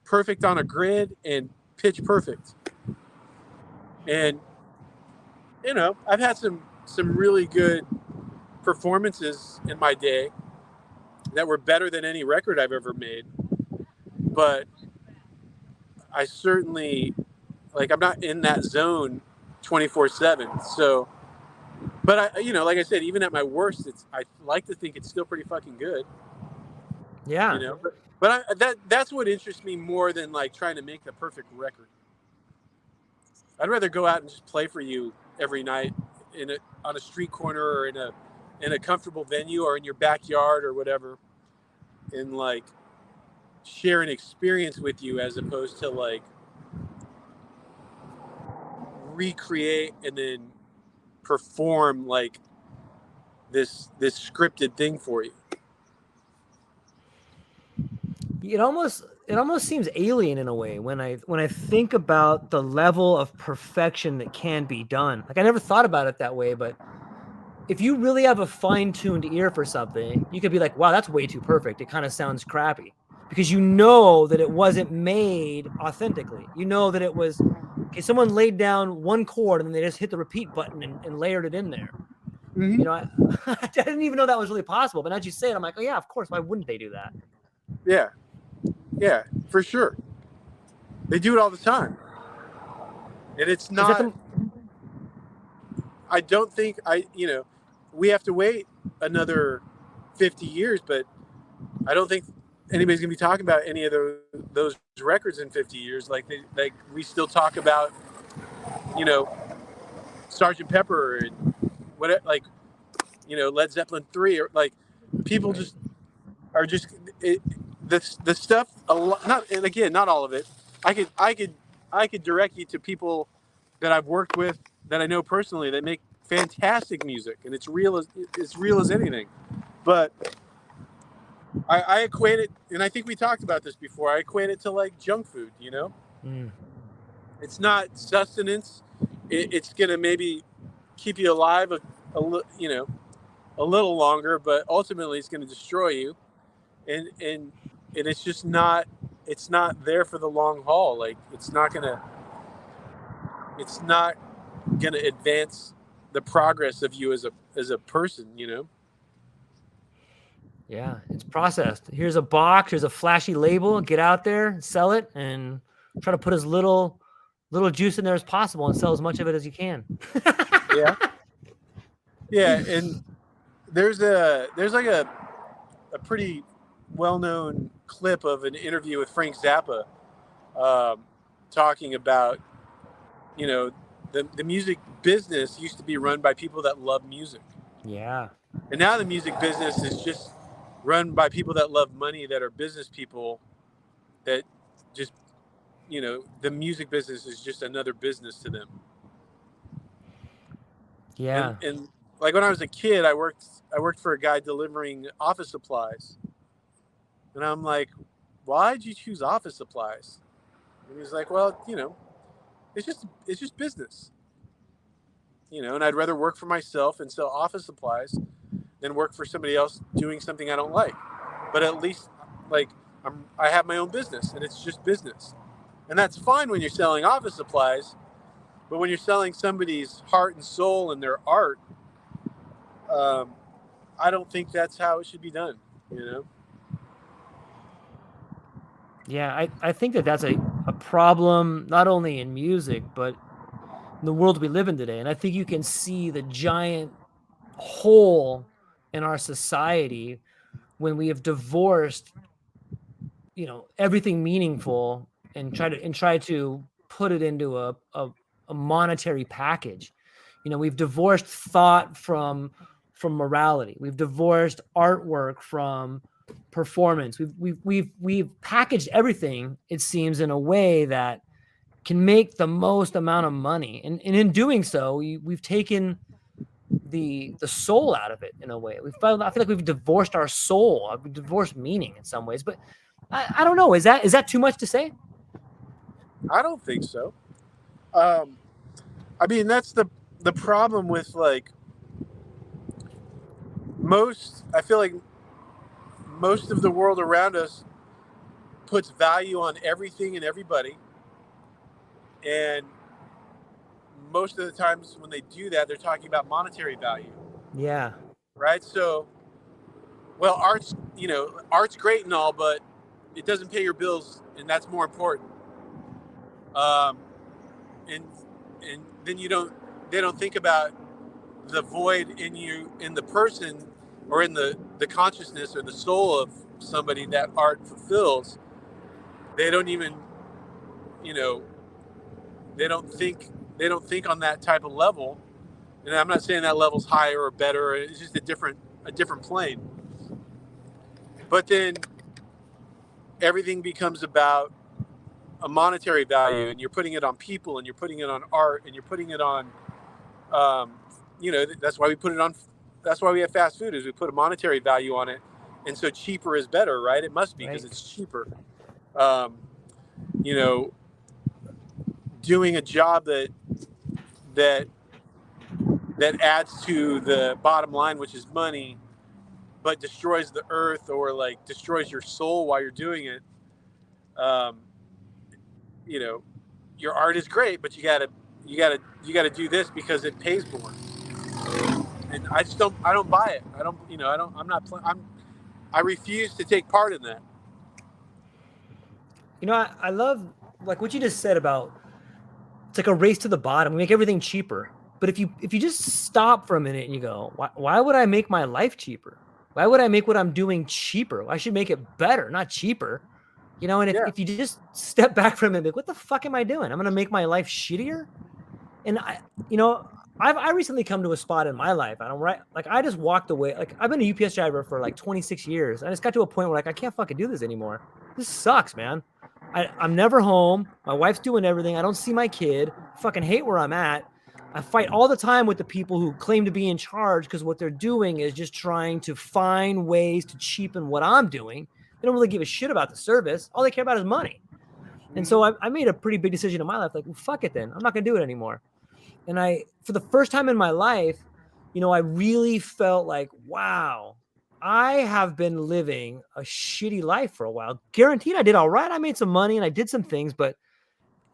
perfect on a grid and pitch perfect. And I've had some really good performances in my day that were better than any record I've ever made. But I certainly, like, I'm not in that zone 24/7. So, but like I said, even at my worst, I like to think it's still pretty fucking good. Yeah. But that's what interests me more than like trying to make the perfect record. I'd rather go out and just play for you every night on a street corner or in a comfortable venue or in your backyard or whatever, and like share an experience with you as opposed to like recreate and then perform like this scripted thing for you. It almost seems alien in a way when I think about the level of perfection that can be done. Like I never thought about it that way, but if you really have a fine-tuned ear for something, you could be like, wow, that's way too perfect. It kind of sounds crappy because you know that it wasn't made authentically. You know that it was, okay, someone laid down one chord and then they just hit the repeat button and layered it in there. Mm-hmm. I didn't even know that was really possible. But as you say it, I'm like, oh yeah, of course. Why wouldn't they do that? Yeah, for sure. They do it all the time. And it's not, I don't think we have to wait another 50 years, but I don't think anybody's going to be talking about any of those records in 50 years. Like we still talk about, Sgt. Pepper and what, like, Led Zeppelin 3, or like people just are just the stuff a lot, not, and again, not all of it. I could direct you to people that I've worked with that I know personally that make fantastic music, and it's real as anything. But I equate it, and I think we talked about this before. I equate it to like junk food. It's not sustenance. It's gonna maybe keep you alive a little longer, but ultimately it's gonna destroy you, and it's just not. It's not there for the long haul. Like it's not gonna advance the progress of you as a person. Yeah, it's processed. Here's a box. Here's a flashy label. Get out there, sell it, and try to put as little juice in there as possible and sell as much of it as you can. Yeah, and there's like a pretty well-known clip of an interview with Frank Zappa, talking about the music business used to be run by people that love music. Yeah. And now the music business is just run by people that love money, that are business people, that just, the music business is just another business to them. Yeah. And like when I was a kid, I worked for a guy delivering office supplies. And I'm like, why'd you choose office supplies? And he's like, well, it's just business. And I'd rather work for myself and sell office supplies than work for somebody else doing something I don't like. But at least, like, I have my own business, and it's just business. And that's fine when you're selling office supplies, but when you're selling somebody's heart and soul and their art, I don't think that's how it should be done, Yeah, I think that's a problem, not only in music, but in the world we live in today. And I think you can see the giant hole in our society when we have divorced, everything meaningful and try to put it into a monetary package. We've divorced thought from morality. We've divorced artwork from performance. We've packaged everything, it seems, in a way that can make the most amount of money, and in doing so, we've taken the soul out of it in a way. I feel like we've divorced our soul. We've divorced meaning in some ways, but I don't know. Is that too much to say? I don't think so. I mean, that's the problem with like I feel like most of the world around us puts value on everything and everybody. And most of the times when they do that, they're talking about monetary value. Yeah. Right. So, well, art's great and all, but it doesn't pay your bills. And that's more important. And then they don't think about the void in you, in the person, or in the consciousness or the soul of somebody that art fulfills. They don't even, they don't think on that type of level. And I'm not saying that level's higher or better. It's just a different plane. But then everything becomes about a monetary value, and you're putting it on people, and you're putting it on art, and you're putting it on, that's why we put it on. That's why we have fast food, is we put a monetary value on it, and so cheaper is better, right? It must be, because it's cheaper. Doing a job that adds to the bottom line, which is money, but destroys the earth, or like destroys your soul while you're doing it. Your art is great, but you gotta do this because it pays more. And I don't buy it. I refuse to take part in that. I love like what you just said about it's like a race to the bottom. We make everything cheaper. But if you just stop for a minute and you go, why would I make my life cheaper? Why would I make what I'm doing cheaper? I should make it better, not cheaper. And if you just step back from it, like, what the fuck am I doing? I'm going to make my life shittier. And I recently come to a spot in my life. I just walked away. Like, I've been a UPS driver for like 26 years. I just got to a point where like, I can't fucking do this anymore. This sucks, man. I'm never home. My wife's doing everything. I don't see my kid. I fucking hate where I'm at. I fight all the time with the people who claim to be in charge, because what they're doing is just trying to find ways to cheapen what I'm doing. They don't really give a shit about the service. All they care about is money. And so I made a pretty big decision in my life. Like, well, fuck it then. I'm not going to do it anymore. And for the first time in my life, I really felt like, wow, I have been living a shitty life for a while. Guaranteed I did all right. I made some money and I did some things. But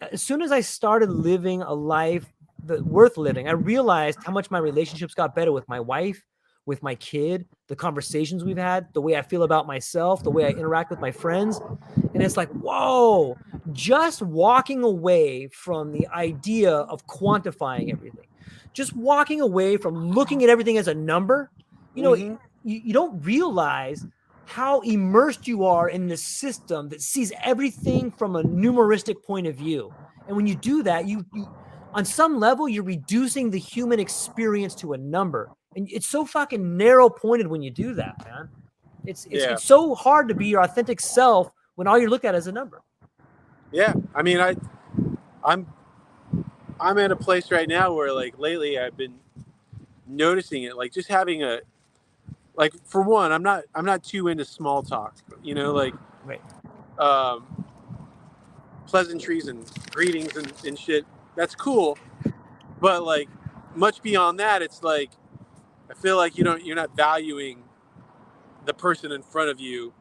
as soon as I started living a life worth living, I realized how much my relationships got better with my wife, with my kid, the conversations we've had, the way I feel about myself, the way I interact with my friends. And it's like, whoa, just walking away from the idea of quantifying everything, just walking away from looking at everything as a number, you don't realize how immersed you are in the system that sees everything from a numeristic point of view. And when you do that, you on some level, you're reducing the human experience to a number. And it's so fucking narrow pointed when you do that, man. It's so hard to be your authentic self when all you're looked at is a number. Yeah. I mean, I'm at a place right now where, like, lately I've been noticing it, like, just having like, for one, I'm not too into small talk, like, right. Pleasantries and greetings and shit. That's cool. But like, much beyond that, it's like, I feel like you're not valuing the person in front of you,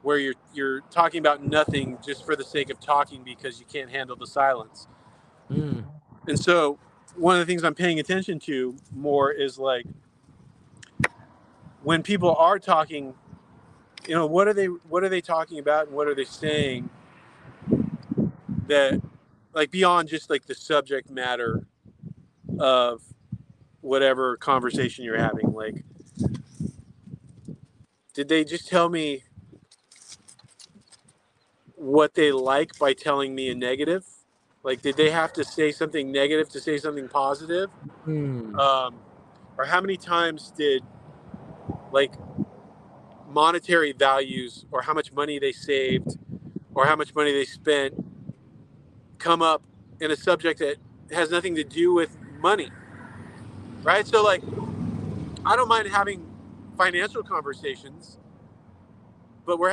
where you're talking about nothing just for the sake of talking because you can't handle the silence. And so one of the things I'm paying attention to more is, like, when people are talking, what are they talking about, and what are they saying that, like, beyond just like the subject matter of whatever conversation you're having. Like, did they just tell me what they like by telling me a negative? Like, did they have to say something negative to say something positive? Or how many times did, like, monetary values or how much money they saved or how much money they spent come up in a subject that has nothing to do with money, right? So like, I don't mind having financial conversations, but we're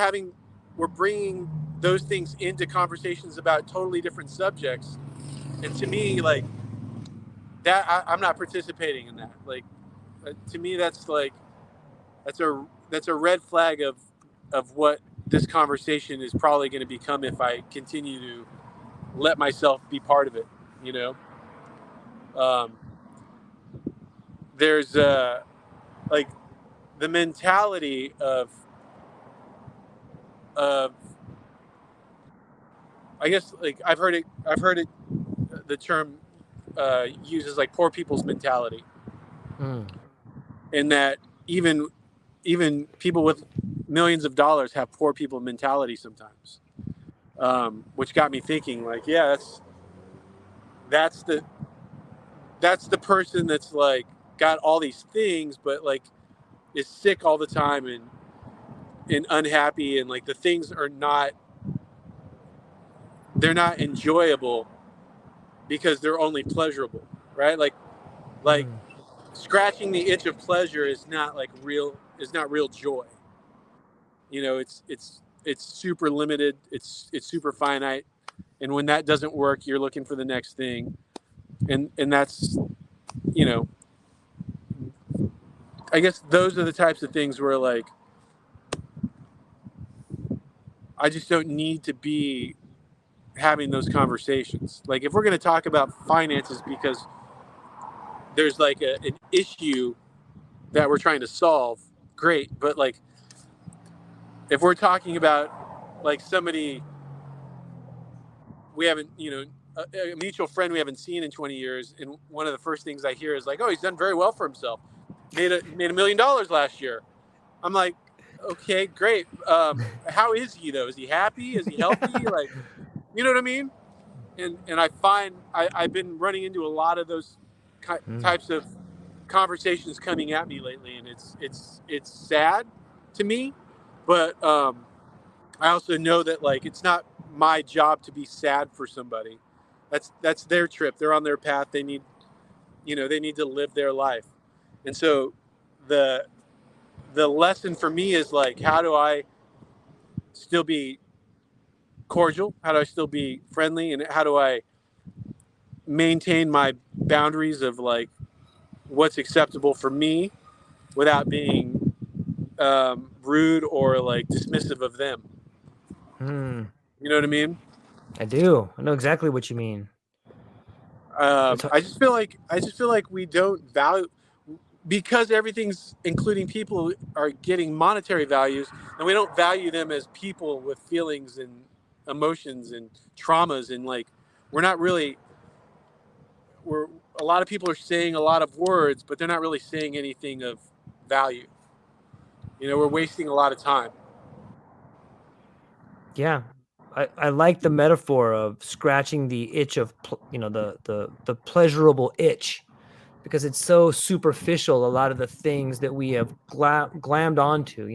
bringing those things into conversations about totally different subjects. And to me, like that, I'm not participating in that. Like, to me, that's a red flag of what this conversation is probably going to become if I continue to let myself be part of it. You know, um, there's like the mentality of I guess like I've heard it the term uses like poor people's mentality, in that even people with millions of dollars have poor people mentality sometimes, which got me thinking like, yeah, that's the that's the person that's like got all these things but like is sick all the time and unhappy, and like the things are not they're not enjoyable because they're only pleasurable, right? Like scratching the itch of pleasure is not real joy. You know, it's super limited, it's super finite, and when that doesn't work, you're looking for the next thing, and that's, you know, I guess those are the types of things where like I just don't need to be having those conversations. Like if we're going to talk about finances because there's like an issue that we're trying to solve, great. But like if we're talking about like somebody we haven't, you know, a mutual friend we haven't seen in 20 years, and one of the first things I hear is like, oh, he's done very well for himself, made $1 million last year. I'm like, okay, great. How is he though? Is he happy? Is he healthy? Like, you know what I mean? And I find I've been running into a lot of those types of conversations coming at me lately, and it's sad to me, but I also know that like it's not my job to be sad for somebody. That's their trip. They're on their path. They need, you know, they need to live their life, and so the lesson for me is like, how do I still be cordial? How do I still be friendly? And how do I maintain my boundaries of like what's acceptable for me without being rude or like dismissive of them? You know what I mean? I do. I know exactly what you mean. I just feel like we don't value, because everything's, including people, are getting monetary values, and we don't value them as people with feelings and emotions and traumas, and like we're not really we're a lot of people are saying a lot of words, but they're not really saying anything of value. You know, we're wasting a lot of time. Yeah. I like the metaphor of scratching the itch of, the pleasurable itch, because it's so superficial. A lot of the things that we have glammed onto,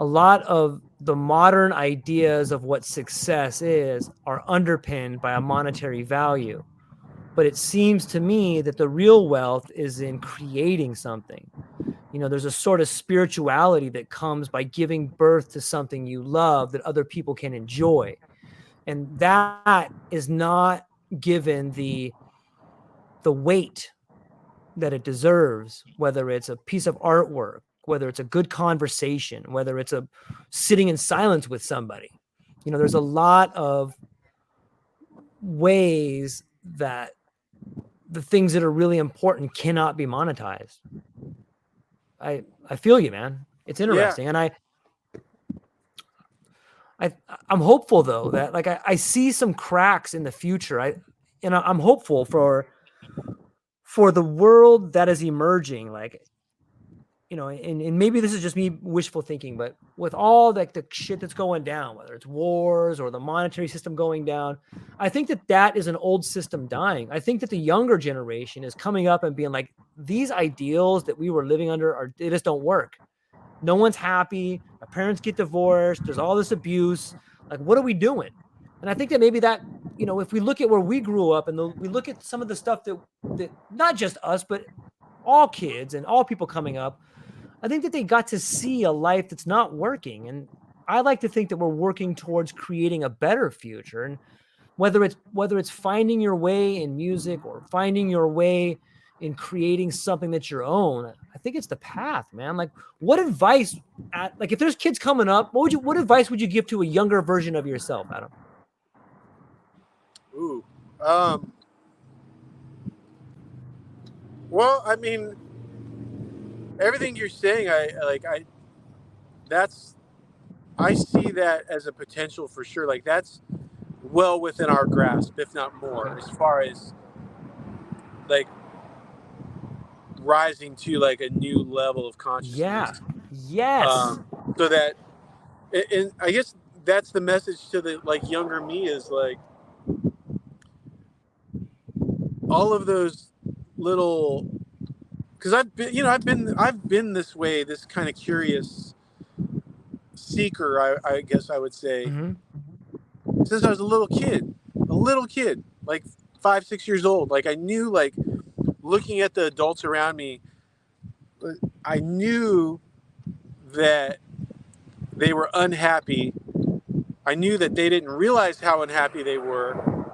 a lot of the modern ideas of what success is are underpinned by a monetary value. But it seems to me that the real wealth is in creating something. There's a sort of spirituality that comes by giving birth to something you love that other people can enjoy. And that is not given the weight that it deserves, whether it's a piece of artwork, whether it's a good conversation, whether it's a sitting in silence with somebody. There's a lot of ways that the things that are really important cannot be monetized. I feel you, man. It's interesting. Yeah. And I'm hopeful though that like I see some cracks in the future. I'm hopeful for the world that is emerging. Like, and maybe this is just me wishful thinking, but with all like the shit that's going down, whether it's wars or the monetary system going down, I think that is an old system dying. I think that the younger generation is coming up and being like, these ideals that we were living under they just don't work. No one's happy. Our parents get divorced. There's all this abuse. Like, what are we doing? And I think that maybe that, if we look at where we grew up and we look at some of the stuff that not just us, but all kids and all people coming up, I think that they got to see a life that's not working. And I like to think that we're working towards creating a better future. And whether it's finding your way in music or finding your way in creating something that's your own, I think it's the path, man. Like, what advice like if there's kids coming up, what advice would you give to a younger version of yourself, Adam? Ooh. Well, I mean, everything you're saying, I see that as a potential for sure. Like, that's well within our grasp, if not more, as far as like rising to like a new level of consciousness. Yeah. Yes. So that, and I guess that's the message to the like younger me is like all of those little, because I've been this way, this kind of curious seeker, I guess I would say, since I was a little kid, like 5-6 years old. Like, I knew, like, looking at the adults around me, I knew that they were unhappy. I knew that they didn't realize how unhappy they were.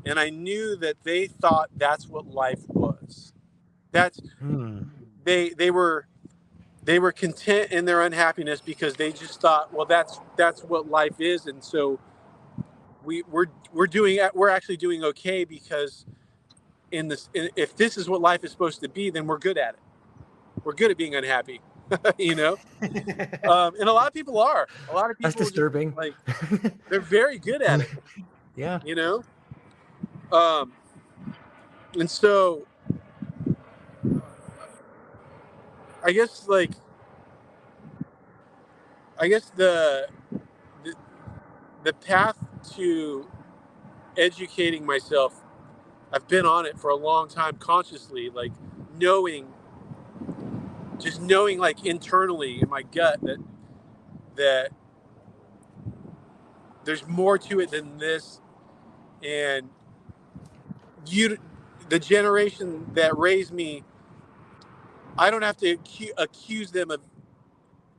And I knew that they thought that's what life was. They were content in their unhappiness because they just thought, well, that's what life is, and so we're actually doing okay because if this is what life is supposed to be, then we're good at it. We're good at being unhappy, And a lot of people are. A lot of people. That's disturbing. Like, they're very good at it. Yeah. And so I guess the path to educating myself, I've been on it for a long time consciously, like knowing like internally in my gut that there's more to it than this. And the generation that raised me, I don't have to accuse them of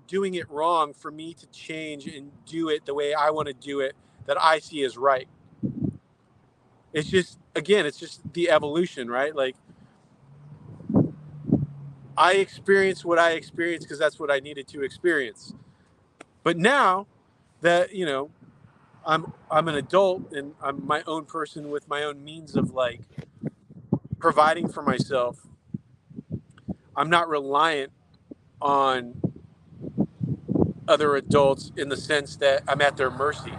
doing it wrong for me to change and do it the way I want to do it, that I see as right. It's just the evolution, right? Like, I experienced what I experienced because that's what I needed to experience. But now that, I'm an adult and I'm my own person with my own means of like providing for myself, I'm not reliant on other adults in the sense that I'm at their mercy.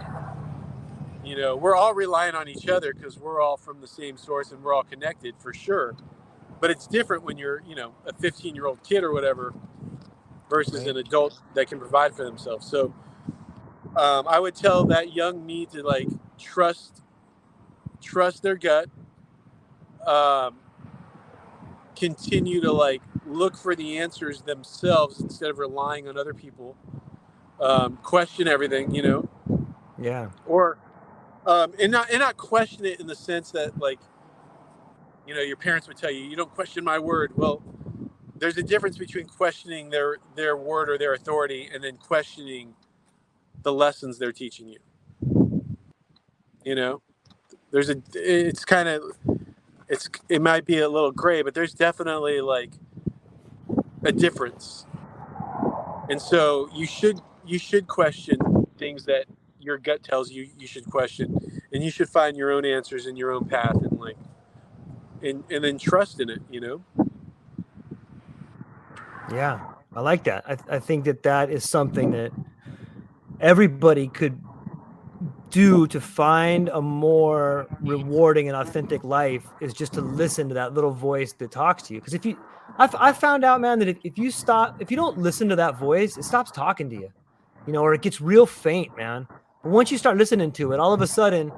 We're all relying on each other because we're all from the same source and we're all connected for sure. But it's different when you're, a 15-year-old kid or whatever versus an adult that can provide for themselves. So I would tell that young me to like trust their gut, continue to like look for the answers themselves instead of relying on other people, question everything, Yeah. or and not question it in the sense that like, your parents would tell you don't question my word. Well, there's a difference between questioning their word or their authority and then questioning the lessons they're teaching you. It might be a little gray, but there's definitely like a difference. And so you should question things that your gut tells you should question, and you should find your own answers in your own path and like and then trust in it, Yeah, I like that. I think that is something that everybody could do to find a more rewarding and authentic life, is just to listen to that little voice that talks to you. Because I found out, man, that if you don't listen to that voice, it stops talking to you, or it gets real faint, man. But once you start listening to it, all of a sudden,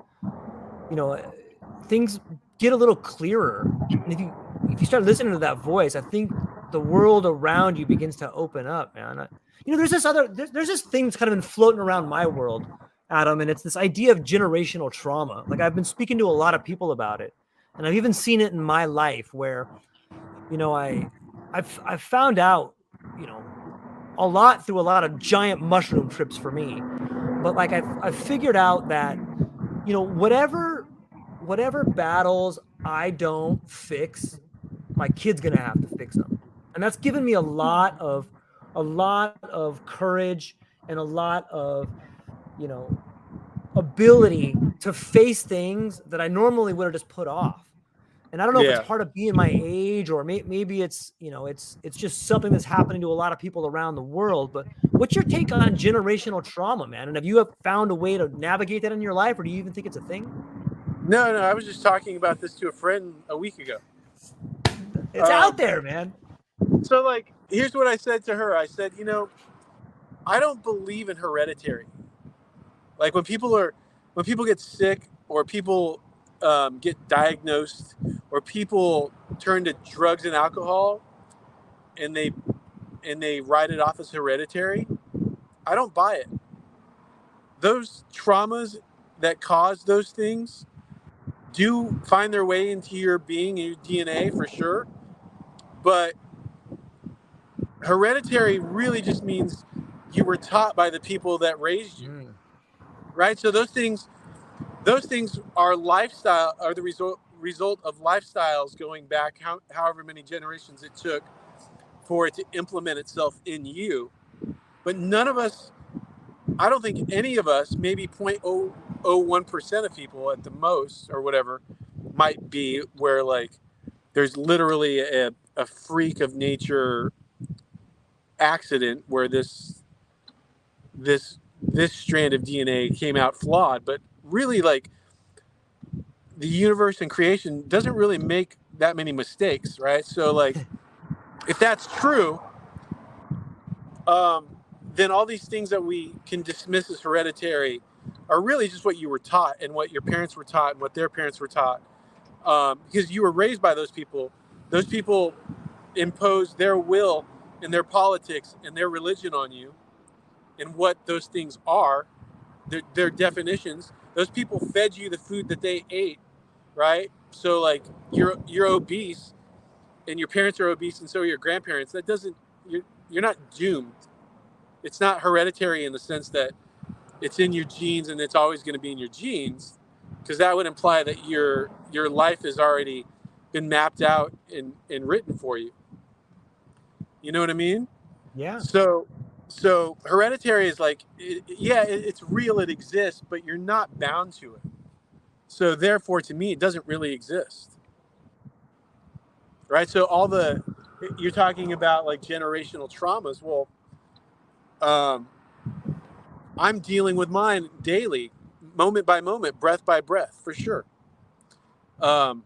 things get a little clearer. And if you start listening to that voice, I think the world around you begins to open up, man. There's this thing that's kind of been floating around my world, Adam, and it's this idea of generational trauma. Like, I've been speaking to a lot of people about it, and I've even seen it in my life where, I've found out, a lot through a lot of giant mushroom trips for me. But like I've figured out that, whatever battles I don't fix, my kid's gonna have to fix them. And that's given me a lot of courage and a lot of, ability to face things that I normally would have just put off. And I don't know if it's part of being my age, or maybe it's, it's just something that's happening to a lot of people around the world. But what's your take on generational trauma, man? And have you found a way to navigate that in your life, or do you even think it's a thing? No, I was just talking about this to a friend a week ago. It's out there, man. So, like, here's what I said to her. I said, I don't believe in hereditary. Like, when people get sick, or people get diagnosed, or people turn to drugs and alcohol, and they write it off as hereditary, I don't buy it. Those traumas that cause those things do find their way into your being, your DNA, for sure. But hereditary really just means you were taught by the people that raised you, right? So those things are the result of lifestyles going back however many generations it took for it to implement itself in you. But none of us, I don't think any of us, maybe 0.001% of people at the most, or whatever, might be where, like, there's literally a freak of nature accident where this strand of DNA came out flawed. But really, like, the universe and creation doesn't really make that many mistakes, right? So, like, if that's true, then all these things that we can dismiss as hereditary are really just what you were taught, and what your parents were taught, and what their parents were taught, because you were raised by those people. Those people imposed their will and their politics and their religion on you, and what those things are, their definitions. Those people fed you the food that they ate, right? So, like, you're obese, and your parents are obese, and so are your grandparents. That doesn't, you're not doomed. It's not hereditary in the sense that it's in your genes and it's always going to be in your genes, because that would imply that your life has already been mapped out and written for you. You know what I mean? Yeah. So hereditary is like, it's real, it exists, but you're not bound to it. So therefore, to me, it doesn't really exist. Right? So you're talking about, like, generational traumas. Well, I'm dealing with mine daily, moment by moment, breath by breath, for sure. And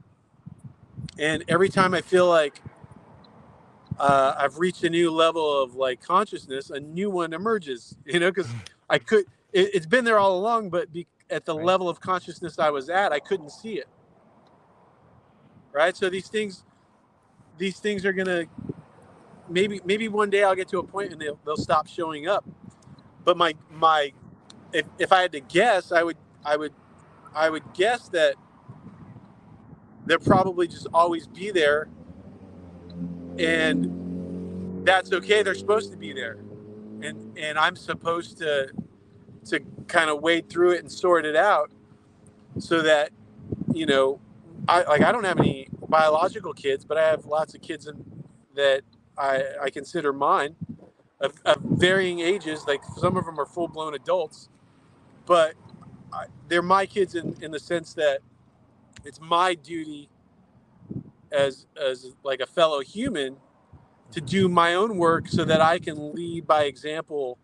every time I feel like I've reached a new level of, like, consciousness, a new one emerges, because it's been there all along, but at the level of consciousness I was at, I couldn't see it. Right? So these things are gonna, maybe one day I'll get to a point and they'll stop showing up. But if I had to guess, I would guess that they'll probably just always be there, and that's okay. They're supposed to be there, and I'm supposed to kind of wade through it and sort it out, so that, I don't have any biological kids, but I have lots of kids that I consider mine, of varying ages. Like, some of them are full-blown adults, but they're my kids in the sense that it's my duty as like a fellow human to do my own work, so that I can lead by example,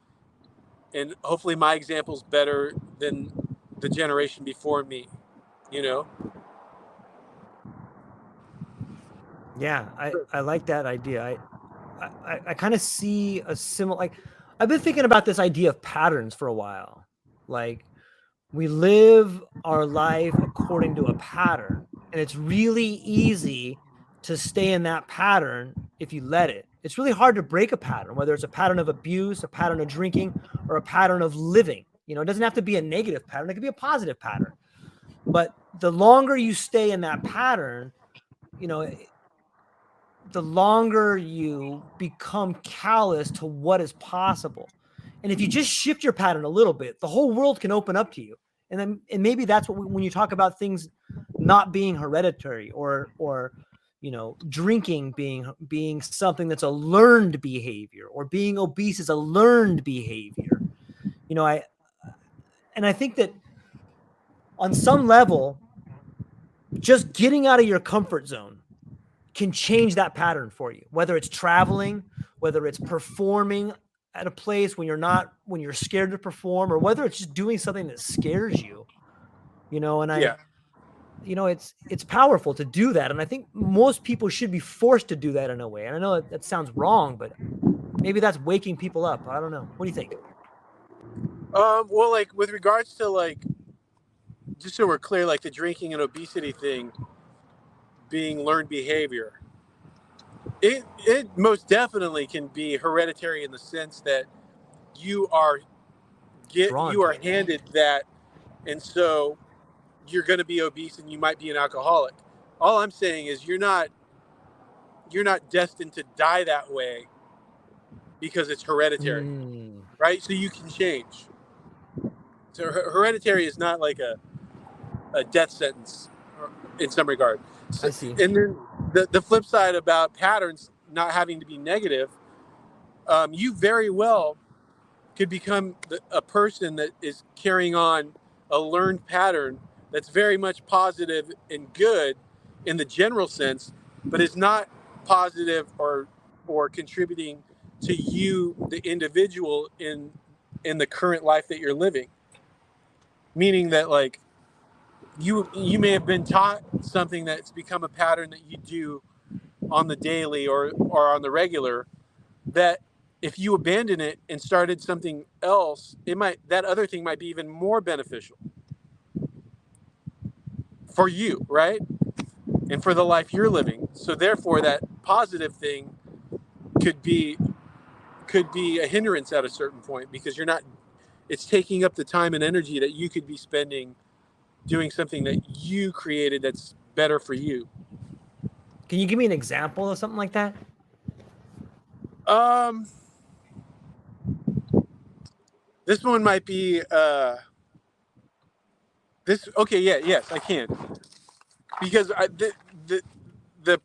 and hopefully my example's better than the generation before me. Yeah, I like that idea. I kind of see a similar, like, I've been thinking about this idea of patterns for a while. Like, we live our life according to a pattern, and it's really easy to stay in that pattern if you let it. It's really hard to break a pattern, whether it's a pattern of abuse, a pattern of drinking, or a pattern of living. It doesn't have to be a negative pattern. It could be a positive pattern. But the longer you stay in that pattern, the longer you become callous to what is possible. And if you just shift your pattern a little bit, the whole world can open up to you. And maybe that's what when you talk about things not being hereditary or drinking being something that's a learned behavior, or being obese is a learned behavior. I think that on some level, just getting out of your comfort zone can change that pattern for you, whether it's traveling, whether it's performing at a place when you're scared to perform, or whether it's just doing something that scares you. It's powerful to do that. And I think most people should be forced to do that in a way. And I know that sounds wrong, but maybe that's waking people up. I don't know. What do you think? Well, like with regards to like, just so we're clear, like the drinking and obesity thing being learned behavior, it most definitely can be hereditary in the sense that you are handed that, and so you're going to be obese and you might be an alcoholic. All I'm saying is you're not destined to die that way because it's hereditary, right? So you can change. So hereditary is not like a death sentence in some regard. So, I see. And then the flip side about patterns not having to be negative, you very well could become a person that is carrying on a learned pattern that's very much positive and good in the general sense, but is not positive or contributing to you, the individual, in the current life that you're living. Meaning that like you may have been taught something that's become a pattern that you do on the daily or on the regular, that if you abandon it and started something else, that other thing might be even more beneficial for you, right? And for the life you're living. So therefore that positive thing could be a hindrance at a certain point, because it's taking up the time and energy that you could be spending doing something that you created that's better for you. Can you give me an example of something like that? This one might be yes, I can. Because the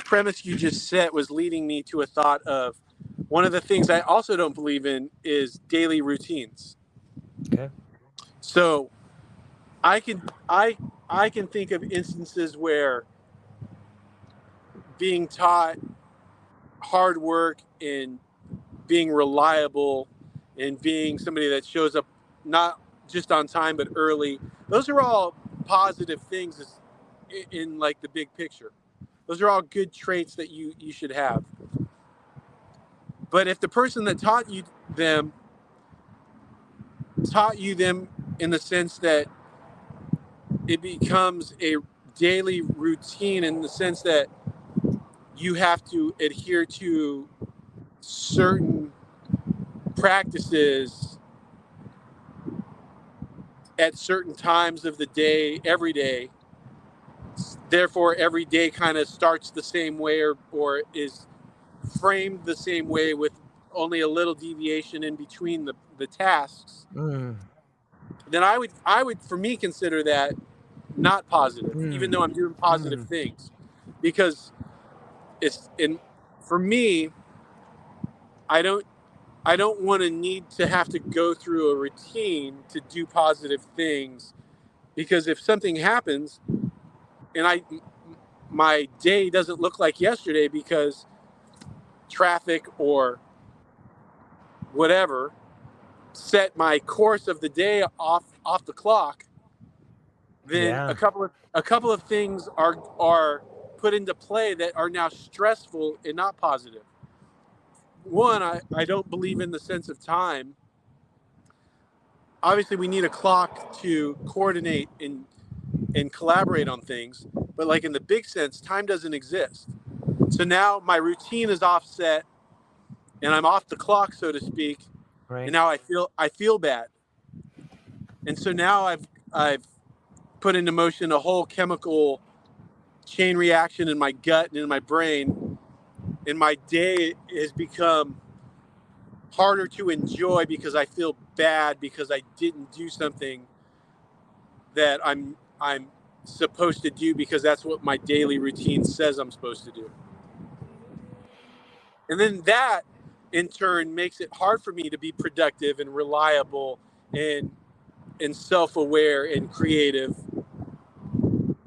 premise you just set was leading me to a thought of one of the things I also don't believe in is daily routines. Okay. So I can think of instances where being taught hard work and being reliable and being somebody that shows up not just on time but early, those are all positive things in like the big picture. Those are all good traits that you should have. But if the person that taught you them in the sense that it becomes a daily routine, in the sense that you have to adhere to certain practices at certain times of the day, every day, therefore every day kind of starts the same way or is framed the same way with only a little deviation in between the tasks, then I would for me consider that not positive, even though I'm doing positive things, because for me, I don't want to need to have to go through a routine to do positive things, because if something happens and my day doesn't look like yesterday because traffic or whatever set my course of the day off the clock, then a couple of things are put into play that are now stressful and not positive. One, I don't believe in the sense of time. Obviously, we need a clock to coordinate and collaborate on things, but like in the big sense, time doesn't exist. So now my routine is offset and I'm off the clock, so to speak. Right. And now I feel bad. And so now I've put into motion a whole chemical chain reaction in my gut and in my brain. And my day has become harder to enjoy because I feel bad because I didn't do something that I'm supposed to do because that's what my daily routine says I'm supposed to do. And then that in turn makes it hard for me to be productive and reliable and self-aware and creative,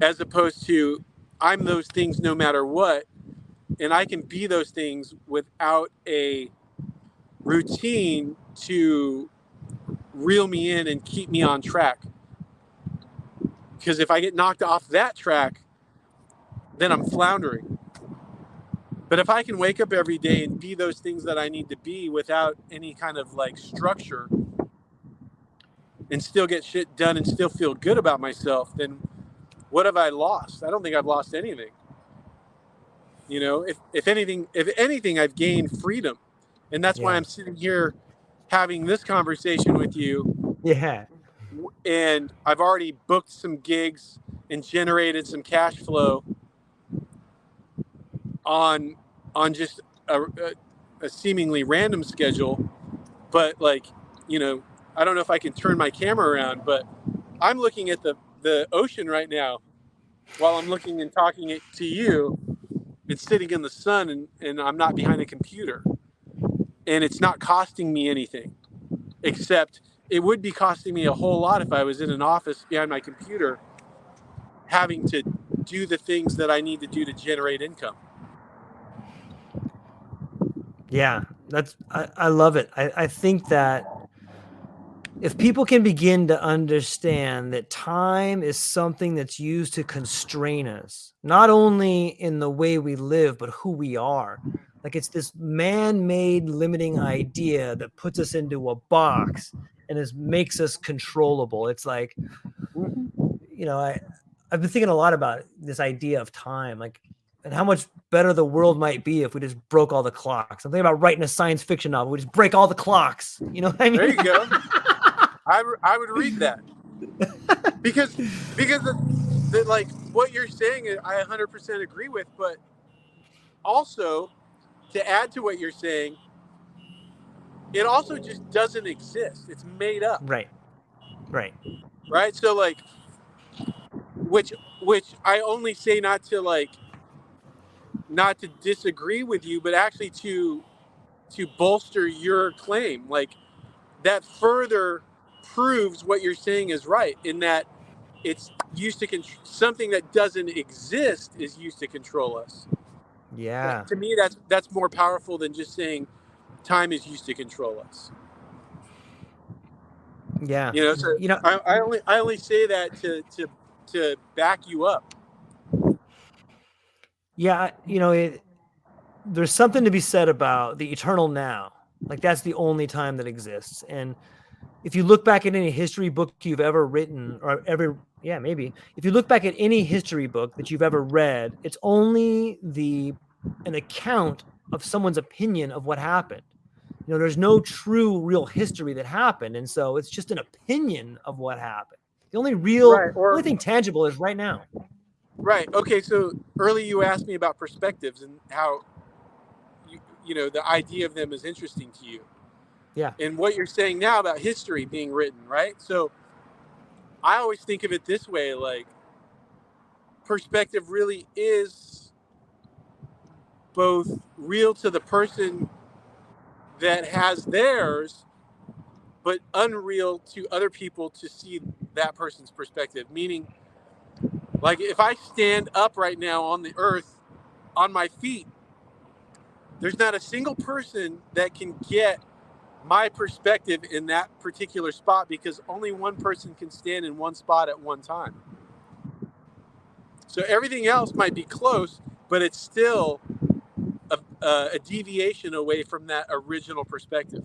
as opposed to I'm those things no matter what, and I can be those things without a routine to reel me in and keep me on track. Because if I get knocked off that track, then I'm floundering. But if I can wake up every day and be those things that I need to be without any kind of like structure and still get shit done and still feel good about myself, then what have I lost? I don't think I've lost anything. You know, if anything, I've gained freedom. And that's why I'm sitting here having this conversation with you. Yeah. And I've already booked some gigs and generated some cash flow on just a seemingly random schedule. But like, you know, I don't know if I can turn my camera around, but I'm looking at the ocean right now while I'm looking and talking it to you. It's sitting in the sun and I'm not behind a computer. And it's not costing me anything, except it would be costing me a whole lot if I was in an office behind my computer having to do the things that I need to do to generate income. Yeah, I love it. I think that if people can begin to understand that time is something that's used to constrain us, not only in the way we live, but who we are. Like it's this man-made limiting idea that puts us into a box and makes us controllable. It's like, you know, I've been thinking a lot about this idea of time, like, and how much better the world might be if we just broke all the clocks. I'm thinking about writing a science fiction novel. We just break all the clocks. You know what I mean? There you go. I would read that because the like what you're saying, I 100% agree with. But also, to add to what you're saying, it also just doesn't exist. It's made up. Right. So like, which I only say not to disagree with you, but actually to bolster your claim. Like that further proves what you're saying is right, in that it's used to something that doesn't exist is used to control us. Yeah. To me, that's more powerful than just saying time is used to control us. Yeah. You know, so I only say that to back you up. Yeah, you know, there's something to be said about the eternal now. Like that's the only time that exists. And if you look back at any history book you've ever written or maybe if you look back at any history book that you've ever read, it's only an account of someone's opinion of what happened. You know, there's no true real history that happened. And so it's just an opinion of what happened. The only only thing tangible is right now. Right. Okay. So earlier you asked me about perspectives and how you know the idea of them is interesting to you. Yeah. And what you're saying now about history being written, right? So I always think of it this way, like perspective really is both real to the person that has theirs, but unreal to other people to see that person's perspective. Meaning, like if I stand up right now on the earth on my feet, there's not a single person that can get my perspective in that particular spot, because only one person can stand in one spot at one time. So everything else might be close, but it's still a deviation away from that original perspective.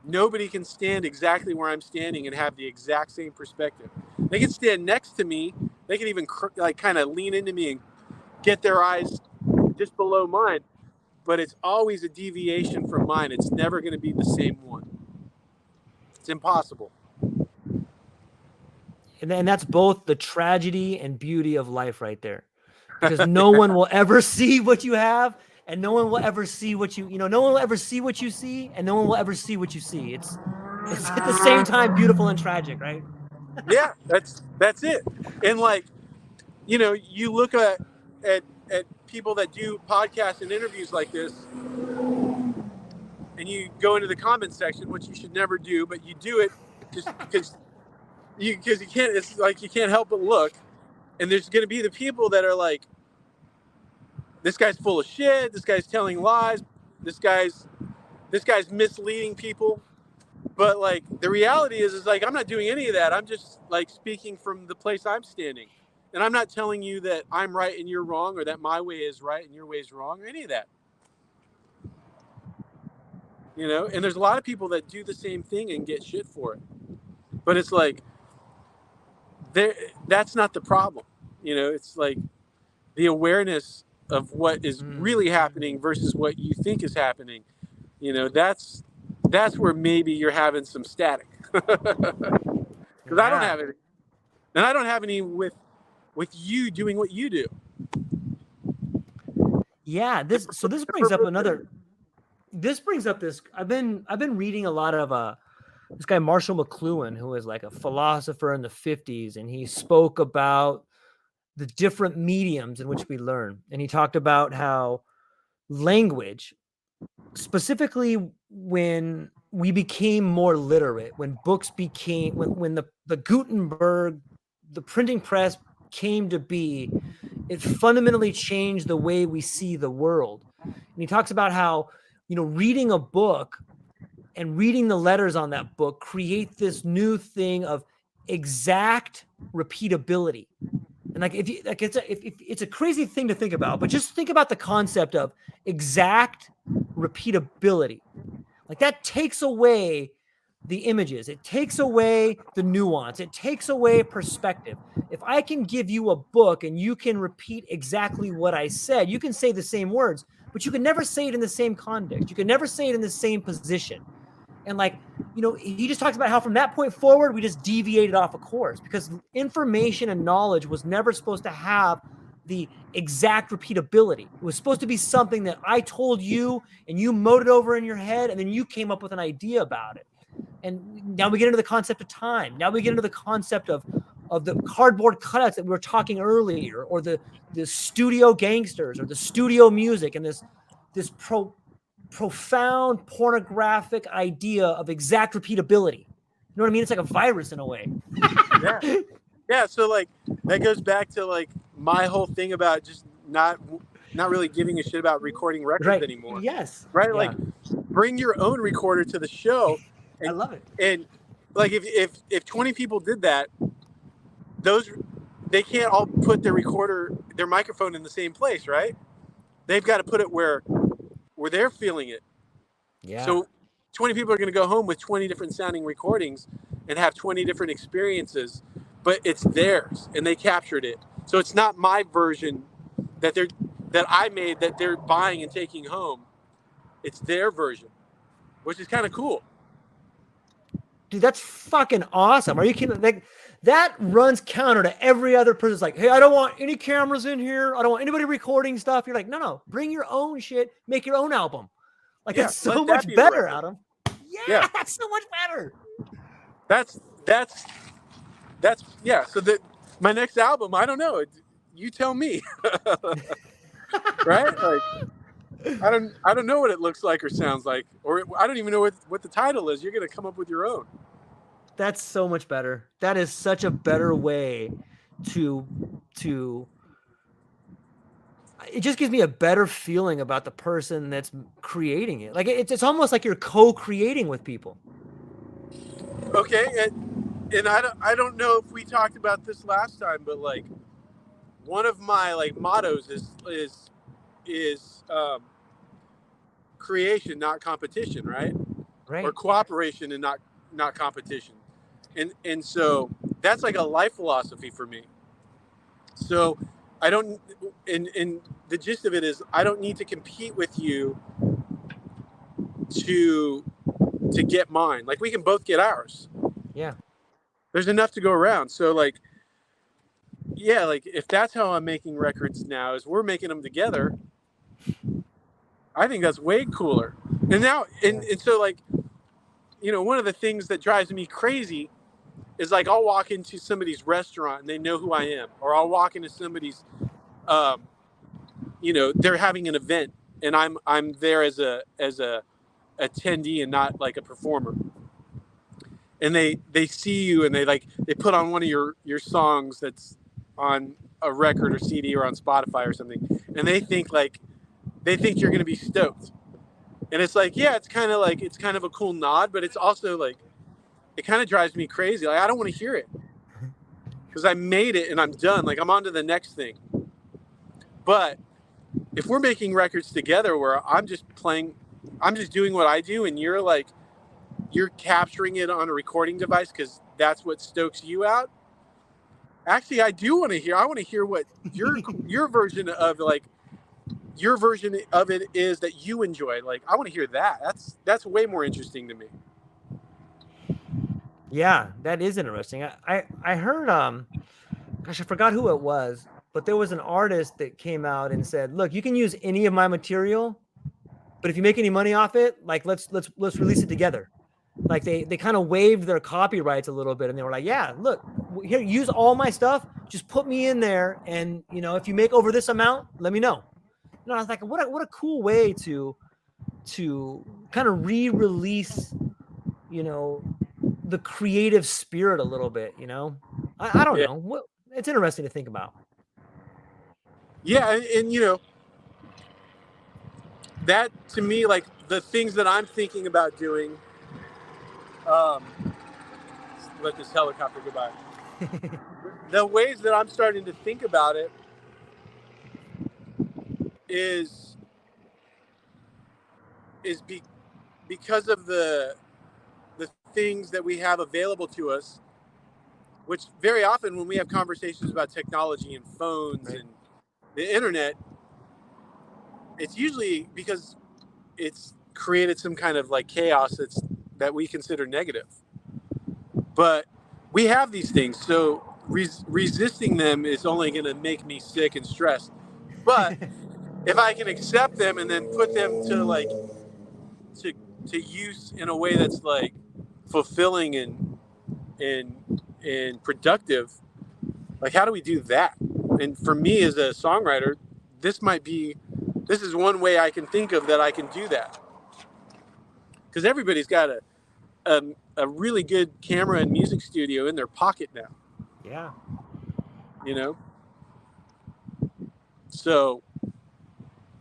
Nobody can stand exactly where I'm standing and have the exact same perspective. They can stand next to me. They can even kind of lean into me and get their eyes just below mine, but it's always a deviation from mine. It's never going to be the same one. It's impossible. And that's both the tragedy and beauty of life right there, because no one will ever see what you have, and no one will ever see what no one will ever see what you see, and no one will ever see what you see. It's at the same time beautiful and tragic, right? Yeah, that's it. And like, you look at people that do podcasts and interviews like this, and you go into the comments section, which you should never do, but you do it just because you can't. It's like you can't help but look, and there's going to be the people that are like, this guy's full of shit. This guy's telling lies. This guy's misleading people. But like the reality is like I'm not doing any of that. I'm just like speaking from the place I'm standing, and I'm not telling you that I'm right and you're wrong, or that my way is right and your way is wrong, or any of that. And there's a lot of people that do the same thing and get shit for it. But it's like that's not the problem. It's like the awareness of what is really happening versus what you think is happening. That's where maybe you're having some static. Because I don't have it, and I don't have any with you doing what you do. Yeah, this brings up this. I've been reading a lot of this guy Marshall McLuhan, who is like a philosopher in the 50s, and he spoke about the different mediums in which we learn, and he talked about how language, specifically when we became more literate, when books became, when the Gutenberg, the printing press came to be, it fundamentally changed the way we see the world. And he talks about how, reading a book and reading the letters on that book create this new thing of exact repeatability. And like, it's a crazy thing to think about, but just think about the concept of exact repeatability. Like that takes away the images. It takes away the nuance. It takes away perspective. If I can give you a book and you can repeat exactly what I said, you can say the same words, but you can never say it in the same context. You can never say it in the same position. And like, he just talks about how from that point forward, we just deviated off a course, because information and knowledge was never supposed to have the exact repeatability. It was supposed to be something that I told you and you moted over in your head, and then you came up with an idea about it. And now we get into the concept of time. Now we get into the concept of the cardboard cutouts that we were talking earlier, or the studio gangsters, or the studio music, and this profound pornographic idea of exact repeatability. You know what I mean? It's like a virus in a way. Yeah. So like that goes back to like my whole thing about just not really giving a shit about recording records anymore. Yes. Right. Yeah. Like bring your own recorder to the show. And, I love it. And like if 20 people did that, they can't all put their microphone in the same place, right? They've got to put it where they're feeling it. Yeah. So 20 people are going to go home with 20 different sounding recordings and have 20 different experiences, but it's theirs and they captured it. So it's not my version that I made that they're buying and taking home. It's their version, which is kind of cool. Dude, that's fucking awesome. Are you kidding? Like, that runs counter to every other person's like, hey, I don't want any cameras in here. I don't want anybody recording stuff. You're like, no, bring your own shit. Make your own album. Like, it's so much better, Adam. Yeah, that's so much better. That's yeah. So my next album, I don't know. You tell me, right? Like, I don't know what it looks like or sounds like, or I don't even know what the title is. You're gonna come up with your own. That's so much better. That is such a better way to it just gives me a better feeling about the person that's creating it. Like it's almost like you're co-creating with people. Okay, and I don't know if we talked about this last time, but like one of my like mottos is creation, not competition, right? Or cooperation and not competition. And so that's like a life philosophy for me. So I don't, and the gist of it is I don't need to compete with you to get mine. Like we can both get ours. Yeah. There's enough to go around. So like, yeah, like if that's how I'm making records now, is we're making them together. I think that's way cooler. And now, and so like, you know, one of the things that drives me crazy is like I'll walk into somebody's restaurant and they know who I am, or I'll walk into somebody's, you know, they're having an event and I'm there as a attendee and not like a performer. And they see you and they put on one of your songs that's on a record or CD or on Spotify or something, and they think you're going to be stoked. And it's like, yeah, it's kind of a cool nod, but it's also like it kind of drives me crazy. Like I don't want to hear it because I made it and I'm done. Like I'm on to the next thing. But if we're making records together where I'm just doing what I do, and you're capturing it on a recording device because that's what stokes you out. Actually, I want to hear what your version of it is that you enjoy. Like, I want to hear that. That's way more interesting to me. Yeah, that is interesting. I heard gosh, I forgot who it was, but there was an artist that came out and said, "Look, you can use any of my material, but if you make any money off it, like let's release it together." Like they kind of waived their copyrights a little bit, and they were like, "Yeah, look, here, use all my stuff. Just put me in there, and you know, if you make over this amount, let me know." You know, I was like, "What a cool way to kind of re-release, you know, the creative spirit a little bit." You know, I don't know. It's interesting to think about. Yeah, and you know, that to me, like the things that I'm thinking about doing. Let this helicopter go by. The ways that I'm starting to think about it is because of the things that we have available to us, which very often when we have conversations about technology and phones and the internet, it's usually because it's created some kind of like chaos that we consider negative. But we have these things, so resisting them is only going to make me sick and stressed. But if I can accept them and then put them to use in a way that's like fulfilling and productive, like how do we do that? And for me as a songwriter, this is one way I can think of that I can do that, because everybody's got a really good camera and music studio in their pocket now. Yeah. You know? So,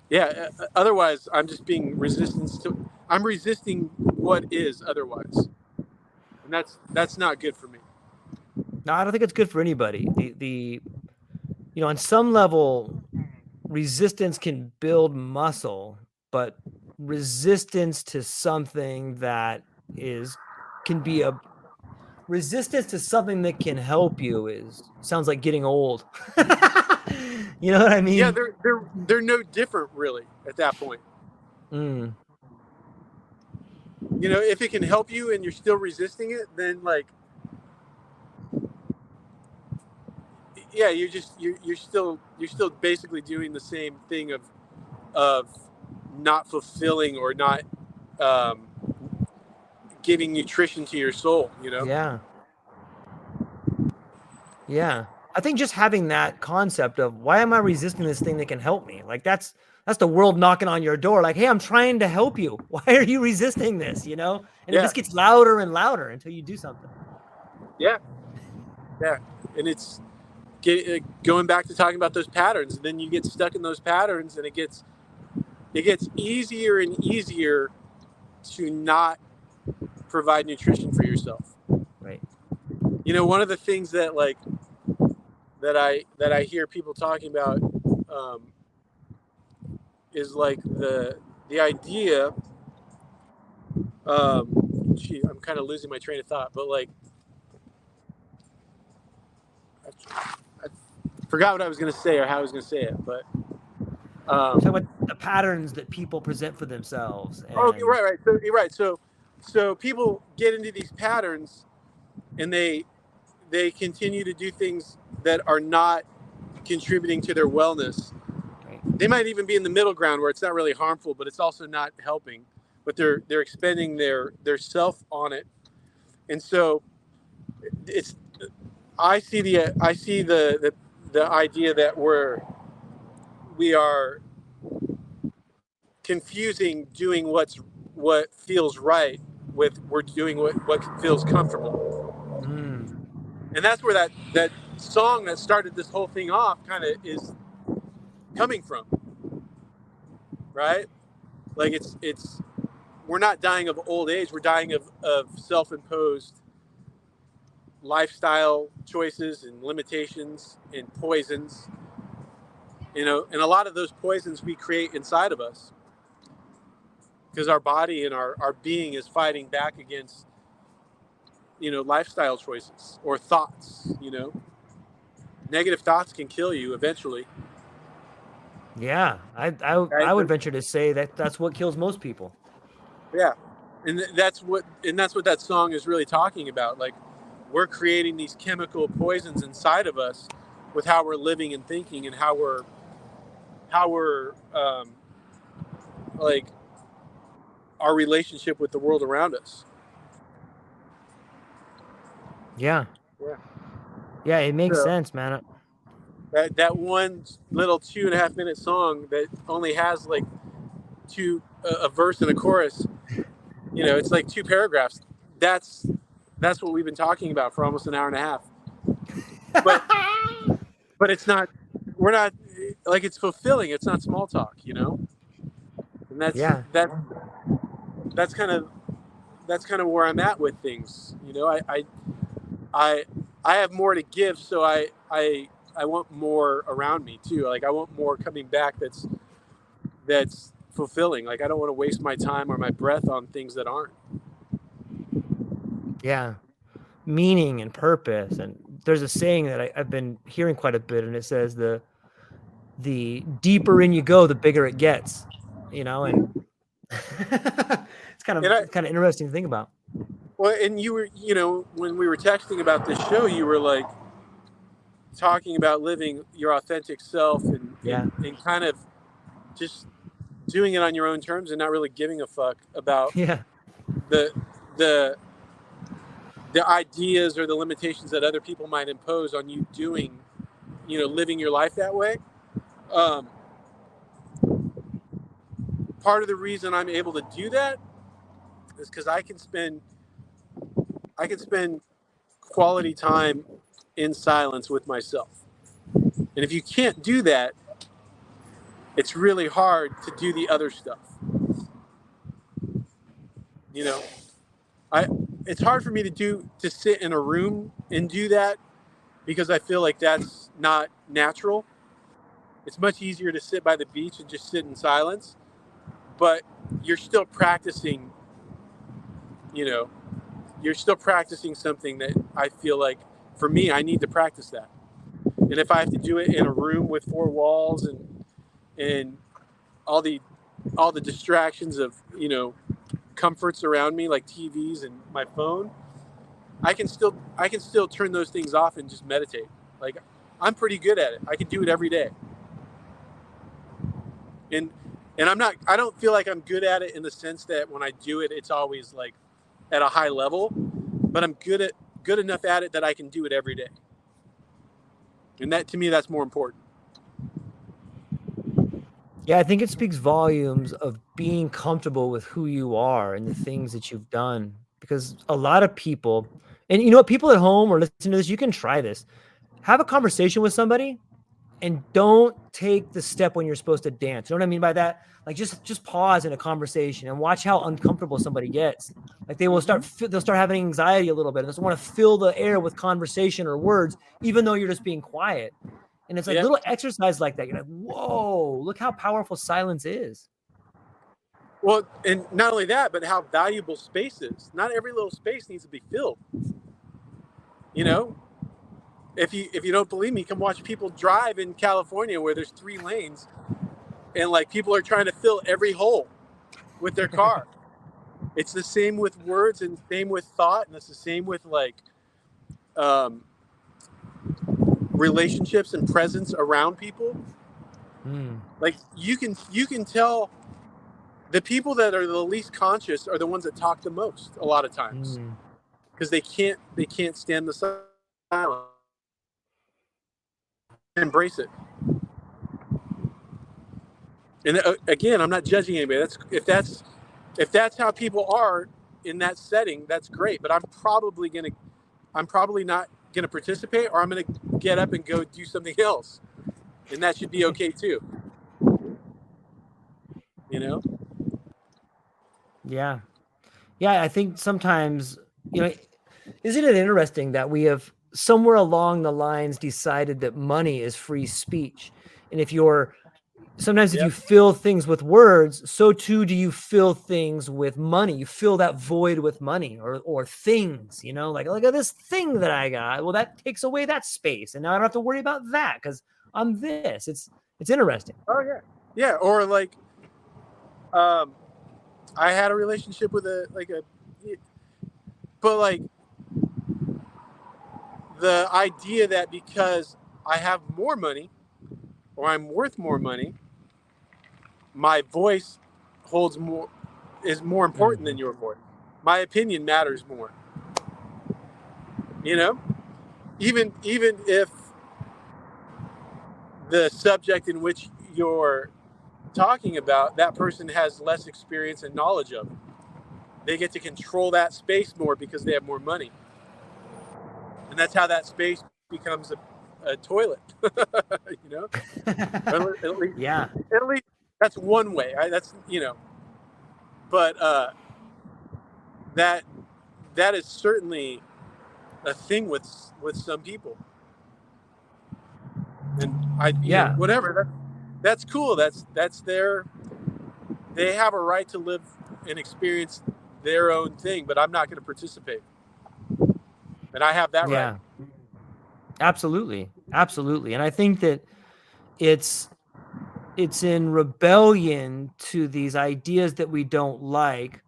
yeah, otherwise I'm just being I'm resisting what is otherwise. And that's not good for me. No, I don't think it's good for anybody. The you know, on some level, resistance can build muscle, but resistance to something that can be a resistance to something that can help you sounds like getting old. You know what I mean? Yeah, they're no different really at that point. Mm. You know, if it can help you and you're still resisting it, then like, yeah, you're still basically doing the same thing of not fulfilling or not giving nutrition to your soul, you know? Yeah. Yeah. I think just having that concept of why am I resisting this thing that can help me? Like that's the world knocking on your door. Like, hey, I'm trying to help you. Why are you resisting this? You know? And it just gets louder and louder until you do something. Yeah. Yeah. And it's going back to talking about those patterns, and then you get stuck in those patterns, and it gets easier and easier to not provide nutrition for yourself. Right. You know, one of the things that I hear people talking about is like the idea. I'm kind of losing my train of thought, but like, forgot what I was going to say or how I was going to say it, but Talk about the patterns that people present for themselves. oh, And right. So you're right. So people get into these patterns, and they continue to do things that are not contributing to their wellness. right. They might even be in the middle ground where it's not really harmful, but it's also not helping. But they're expending their self on it, and so it's. I see the idea that we are confusing doing what feels right with we're doing what feels comfortable. And that's where that song that started this whole thing off kind of is coming from, right? Like it's we're not dying of old age, we're dying of self-imposed lifestyle choices and limitations and poisons, and a lot of those poisons we create inside of us because our body and our being is fighting back against lifestyle choices or thoughts. Negative thoughts can kill you eventually. Yeah, I would venture to say that that's what kills most people. Yeah, and that's what that song is really talking about. Like, we're creating these chemical poisons inside of us with how we're living and thinking, and how we're like our relationship with the world around us. Yeah. Yeah. Yeah, it makes So, sense, man. that one little 2.5 minute song that only has like a verse and a chorus, it's like 2 paragraphs. That's what we've been talking about for almost an hour and a half. But it's not. We're not like, it's fulfilling. It's not small talk, and that's kind of where I'm at with things. I have more to give, so I want more around me too. Like, I want more coming back. That's fulfilling. Like, I don't want to waste my time or my breath on things that aren't. Yeah. Meaning and purpose. And there's a saying that I've been hearing quite a bit, and it says the deeper in you go, the bigger it gets. And it's kind of interesting to think about. Well, and you were, when we were texting about this show, you were like talking about living your authentic self and kind of just doing it on your own terms and not really giving a fuck about the the ideas or the limitations that other people might impose on you doing, living your life that way. Part of the reason I'm able to do that is because I can spend quality time in silence with myself. And if you can't do that, it's really hard to do the other stuff. It's hard for me to sit in a room and do that because I feel like that's not natural. It's much easier to sit by the beach and just sit in silence, but you're still practicing, you're still practicing something that I feel like, for me, I need to practice that. And if I have to do it in a room with 4 walls and all the distractions of, comforts around me, like TVs and my phone, I can still turn those things off and just meditate. Like, I'm pretty good at it. I can do it every day. And I don't feel like I'm good at it in the sense that when I do it, it's always like at a high level, but I'm good enough at it that I can do it every day. And that, to me, that's more important. Yeah, I think it speaks volumes of being comfortable with who you are and the things that you've done. Because a lot of people, and people at home or listening to this, you can try this. Have a conversation with somebody and don't take the step when you're supposed to dance. You know what I mean by that? Like, just pause in a conversation and watch how uncomfortable somebody gets. Like, they'll start having anxiety a little bit. They just want to fill the air with conversation or words, even though you're just being quiet. And it's like little exercise like that. You're like, whoa, look how powerful silence is. Well, and not only that, but how valuable space is. Not every little space needs to be filled. if you don't believe me, come watch people drive in California where there's 3 lanes, and like people are trying to fill every hole with their car. It's the same with words, and same with thought, and it's the same with like relationships and presence around people. Like you can tell the people that are the least conscious are the ones that talk the most a lot of times, because they can't stand the silence. Embrace it. And again, I'm not judging anybody. If that's how people are in that setting, that's great. But I'm probably not gonna participate, or I'm gonna get up and go do something else, and that should be okay too. You know? Yeah. I think sometimes, isn't it interesting that we have somewhere along the lines decided that money is free speech, and if you fill things with words, so too do you fill things with money. You fill that void with money or things, like, look at this thing that I got. Well, that takes away that space, and now I don't have to worry about that because I'm this. It's interesting. Oh yeah, yeah. Or like, I had a relationship with but like the idea that because I have more money or I'm worth more money, my voice is more important than your voice. My opinion matters more. Even if the subject in which you're talking about, that person has less experience and knowledge of, they get to control that space more because they have more money, and that's how that space becomes a toilet. At least, Yeah. At least that's one way. But that is certainly a thing with some people, and whatever. That's cool. That's they have a right to live and experience their own thing, but I'm not going to participate, and I have that right. Absolutely. And I think that it's in rebellion to these ideas that we don't like,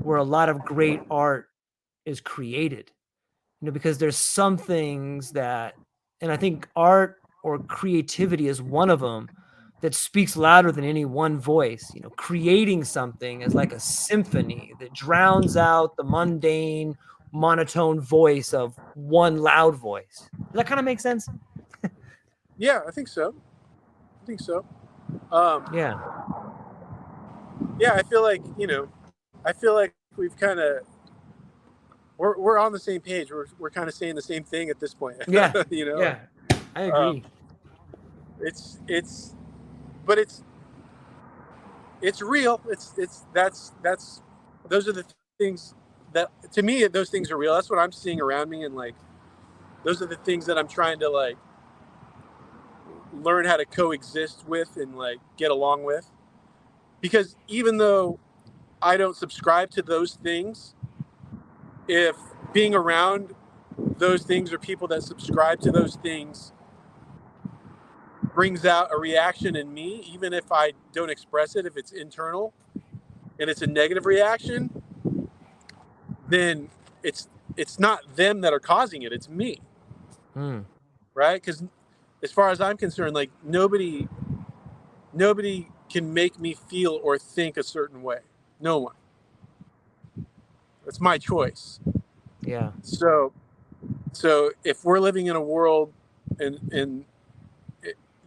where a lot of great art is created, because there's some things that, and I think art or creativity is one of them, that speaks louder than any one voice. Creating something is like a symphony that drowns out the mundane, monotone voice of one loud voice. Does that kind of make sense? Yeah, I think so. Yeah. I feel like we've kind of we're on the same page. We're kind of saying the same thing at this point. Yeah. Yeah, I agree. But it's real. That's those are the things that, to me, those things are real. That's what I'm seeing around me, and like those are the things that I'm trying to like learn how to coexist with and like get along with. Because even though I don't subscribe to those things, if being around those things or people that subscribe to those things brings out a reaction in me, even if I don't express it, if it's internal and it's a negative reaction, then it's not them that are causing it, it's me. Right? Because as far as I'm concerned, like nobody can make me feel or think a certain way. No one. It's my choice. Yeah. So if we're living in a world and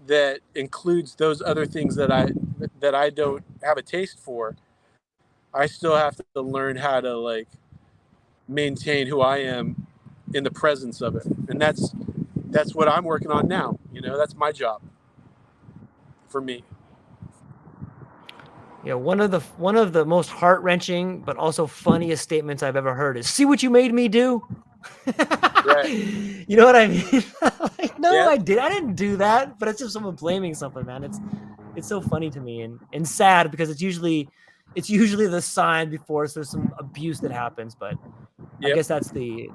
that includes those other things that I don't have a taste for, I still have to learn how to like maintain who I am in the presence of it. And that's what I'm working on now. That's my job for me. Yeah, one of the most heart-wrenching but also funniest statements I've ever heard is, "See what you made me do?" Right. You know what I mean? Like, no, Yeah. I didn't do that, but it's just someone blaming something, man. It's so funny to me and sad, because it's usually the sign before there's some abuse that happens, but I guess that's the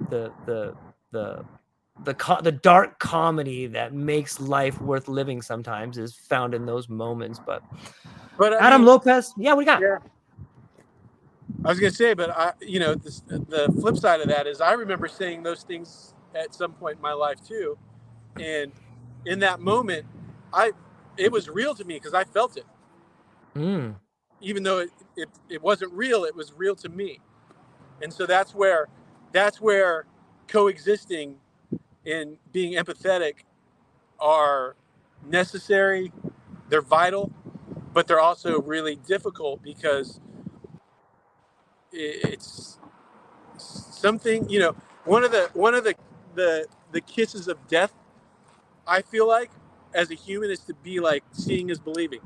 the dark comedy that makes life worth living sometimes is found in those moments. But But I Adam mean, Lopez, yeah, we got. yeah, I was gonna say, but the flip side of that is I remember saying those things at some point in my life too, and in that moment, it was real to me because I felt it, even though it wasn't real. It was real to me, and so that's where coexisting and being empathetic are necessary. They're vital, but they're also really difficult because it's something, one of the kisses of death, I feel like, as a human, is to be like seeing is believing,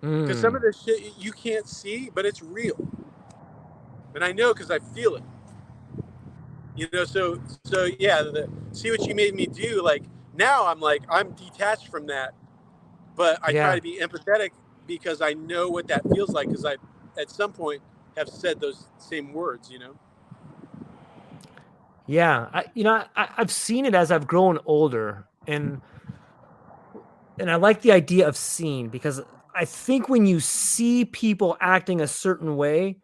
because some of this shit you can't see but it's real, and I know because I feel it, so yeah, see what you made me do, like, now I'm detached from that, but I try Yeah. to be empathetic because I know what that feels like, because I at some point have said those same words. Yeah, I've seen it as I've grown older, and I like the idea of seeing, because I think when you see people acting a certain way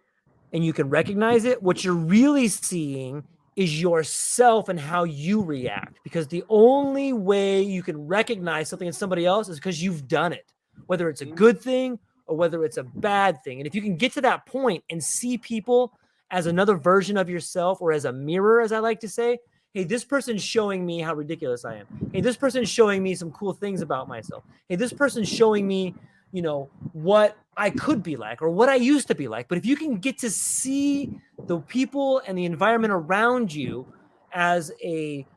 and you can recognize it, what you're really seeing is yourself and how you react. Because the only way you can recognize something in somebody else is because you've done it, whether it's a good thing or whether it's a bad thing. And if you can get to that point and see people as another version of yourself, or as a mirror, as I like to say, hey, this person's showing me how ridiculous I am. Hey, this person's showing me some cool things about myself. Hey, this person's showing me, what I could be like or what I used to be like. But if you can get to see the people and the environment around you as a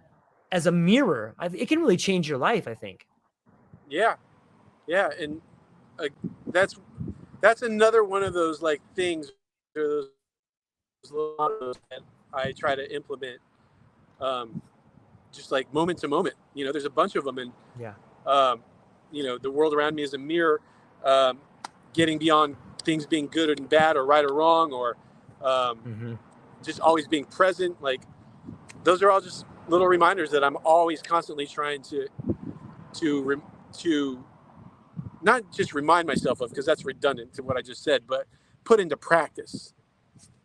mirror, it can really change your life, I think. Yeah, yeah, and uh, that's another one of those like things, or those little mottos that I try to implement, um, just like moment to moment. There's a bunch of them, and Yeah. the world around me is a mirror. Um, Getting beyond things being good and bad, or right or wrong, or just always being present. Like, those are all just little reminders that I'm always constantly trying to not just remind myself of, because that's redundant to what I just said, but put into practice.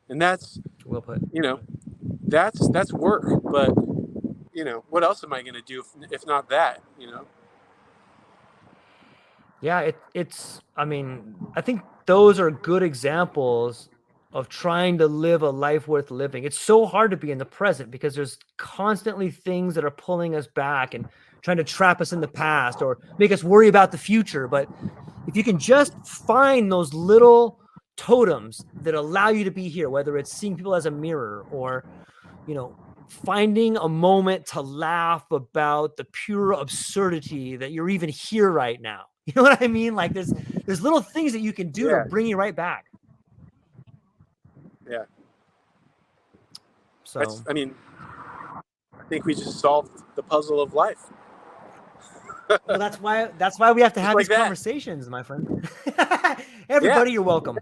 And that's, Well put. that's work. But what else am I going to do if not that? Yeah, I mean, I think those are good examples of trying to live a life worth living. It's so hard to be in the present because there's constantly things that are pulling us back and trying to trap us in the past or make us worry about the future. But if you can just find those little totems that allow you to be here, whether it's seeing people as a mirror or, finding a moment to laugh about the pure absurdity that you're even here right now. You know what I mean? Like, there's little things that you can do to Yeah. bring you right back. Yeah. So I think we just solved the puzzle of life. well, that's why we have to Just have like these that. conversations, my friend. Everybody, you're welcome.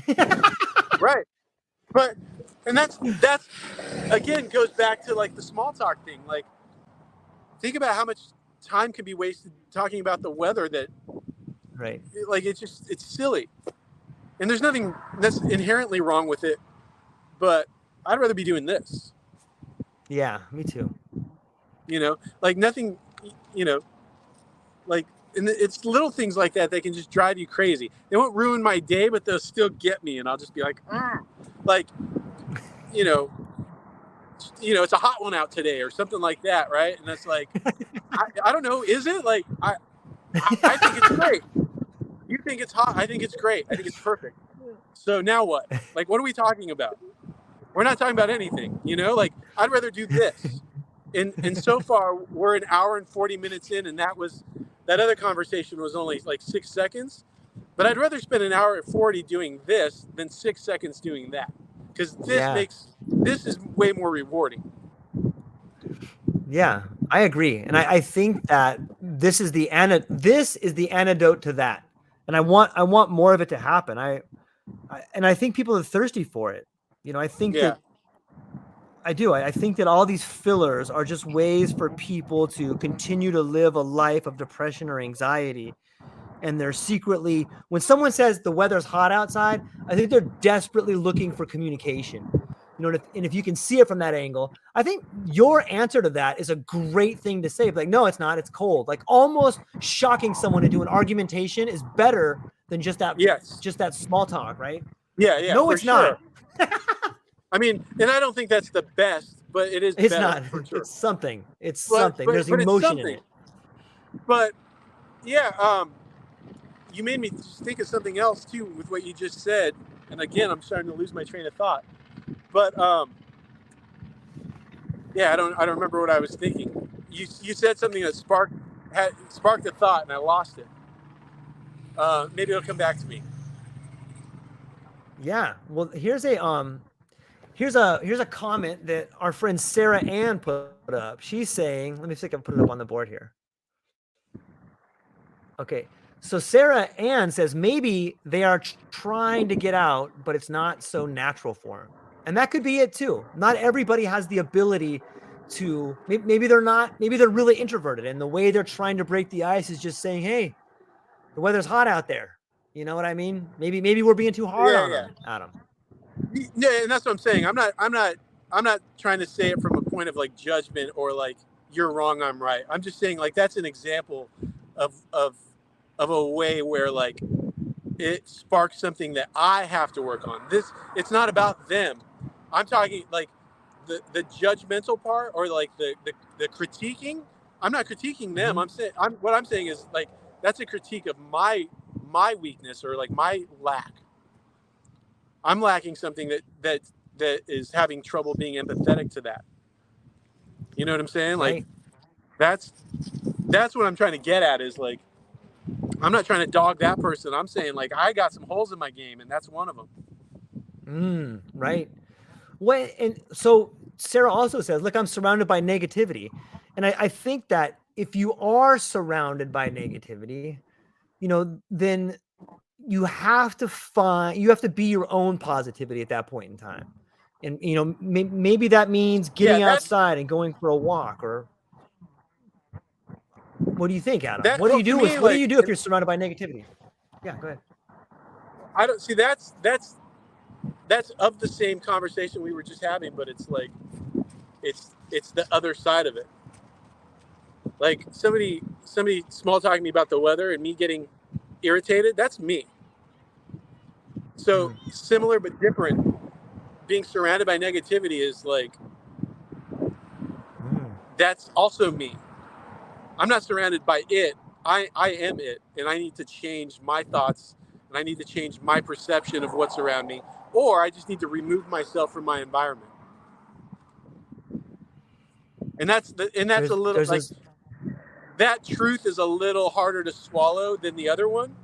Yeah. Right. And that's again goes back to like the small talk thing. Like, think about how much time can be wasted talking about the weather, that Right. like it's silly. And there's nothing that's inherently wrong with it, but I'd rather be doing this. Yeah, me too. Like nothing, like, and it's little things like that that can just drive you crazy. They won't ruin my day, but they'll still get me, and I'll just be like, like, you know, it's a hot one out today or something like that, right? And that's like, I don't know, is it? Like, I think it's great. You think it's hot? I think it's great. I think it's perfect. So now what? Like, what are we talking about? We're not talking about anything, Like, I'd rather do this. And so far, we're an hour and 40 minutes in, and that other conversation was only like 6 seconds. But I'd rather spend an hour and 40 doing this than 6 seconds doing that, because this is way more rewarding. Yeah, I agree, and I think that this is the antidote to that, and I want more of it to happen. I think people are thirsty for it. I think Yeah. that I do. I think that all these fillers are just ways for people to continue to live a life of depression or anxiety. And they're secretly, when someone says the weather's hot outside, I think they're desperately looking for communication. And if you can see it from that angle, I think your answer to that is a great thing to say. Like, no, it's not. It's cold. Like almost shocking someone into an argumentation is better than just Yes. that small talk, right? Yeah, No, for it's sure. not. I mean, and I don't think that's the best, but it is It's better not. for sure. It's something. It's something. But There's it's emotion in something. it. But yeah, you made me think of something else too with what you just said. And again, I'm starting to lose my train of thought. But yeah, I don't remember what I was thinking. You said something that sparked a thought, and I lost it. Maybe it'll come back to me. Yeah. Well, here's a comment that our friend Sarah Ann put up. She's saying, let me see if I can put it up on the board here. Okay. So Sarah Ann says maybe they are trying to get out, but it's not so natural for them. And that could be it too. Not everybody has the ability to, maybe they're really introverted, and the way they're trying to break the ice is just saying, hey, the weather's hot out there. You know what I mean? Maybe we're being too hard on them, Adam. Yeah, and that's what I'm saying. I'm not trying to say it from a point of like judgment or like you're wrong, I'm right. I'm just saying like that's an example of a way where like it sparks something that I have to work on. It's not about them. I'm talking like the judgmental part or like the critiquing. I'm not critiquing them. Mm-hmm. What I'm saying is like that's a critique of my weakness or like my lack. I'm lacking something that is having trouble being empathetic to that. You know what I'm saying? Right. Like that's what I'm trying to get at is like I'm not trying to dog that person. I'm saying like I got some holes in my game and that's one of them. Right. And so Sarah also says, look, I'm surrounded by negativity. And I think that if you are surrounded by negativity, then you have to be your own positivity at that point in time. And, maybe that means getting outside and going for a walk. Or what do you think, Adam? What do you do if you're surrounded by negativity? Yeah, go ahead. I don't see that's of the same conversation we were just having, but it's like it's the other side of it. Like somebody small talking me about the weather and me getting irritated, that's me. So similar but different. Being surrounded by negativity is like that's also me. I'm not surrounded by it. I am it, and I need to change my thoughts, and I need to change my perception of what's around me, or I just need to remove myself from my environment. And that's a little like that truth is a little harder to swallow than the other one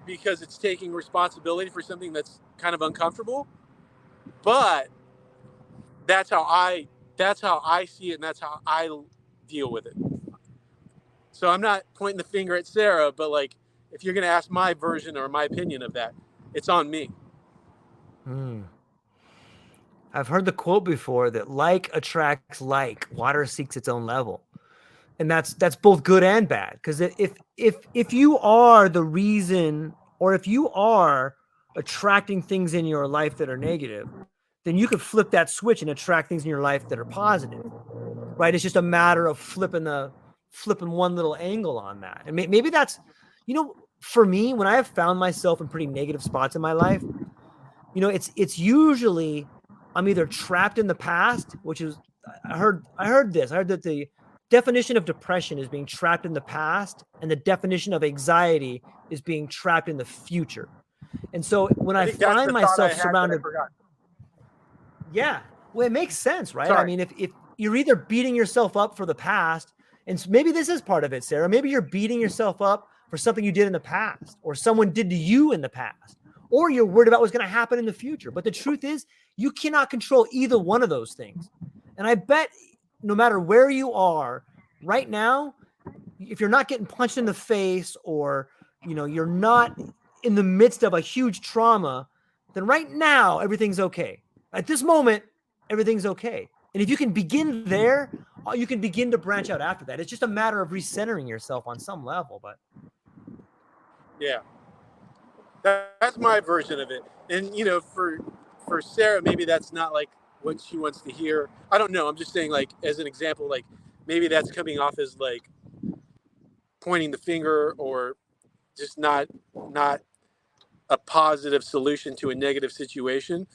because it's taking responsibility for something that's kind of uncomfortable. But that's how I see it, and that's how I deal with it. So I'm not pointing the finger at Sarah, but like if you're going to ask my version or my opinion of that, it's on me. I've heard the quote before that like attracts like, water seeks its own level. And that's both good and bad. Because if you are the reason, or if you are attracting things in your life that are negative, then you could flip that switch and attract things in your life that are positive, right? It's just a matter of flipping one little angle on that. And maybe that's, for me, when I have found myself in pretty negative spots in my life, it's usually I'm either trapped in the past, which is, I heard that the definition of depression is being trapped in the past, and the definition of anxiety is being trapped in the future. And so when I find myself surrounded, yeah, well, it makes sense, right? Sorry. I mean, if you're either beating yourself up for the past, and maybe this is part of it, Sarah, maybe you're beating yourself up for something you did in the past, or someone did to you in the past, or you're worried about what's going to happen in the future. But the truth is, you cannot control either one of those things. And I bet no matter where you are right now, if you're not getting punched in the face, or, you're not in the midst of a huge trauma, then right now, everything's okay. At this moment, everything's okay. And if you can begin there, you can begin to branch out after that. It's just a matter of recentering yourself on some level. But yeah, that's my version of it. And for Sarah, maybe that's not like what she wants to hear. I don't know. I'm just saying, like, as an example, like maybe that's coming off as like pointing the finger or just not a positive solution to a negative situation.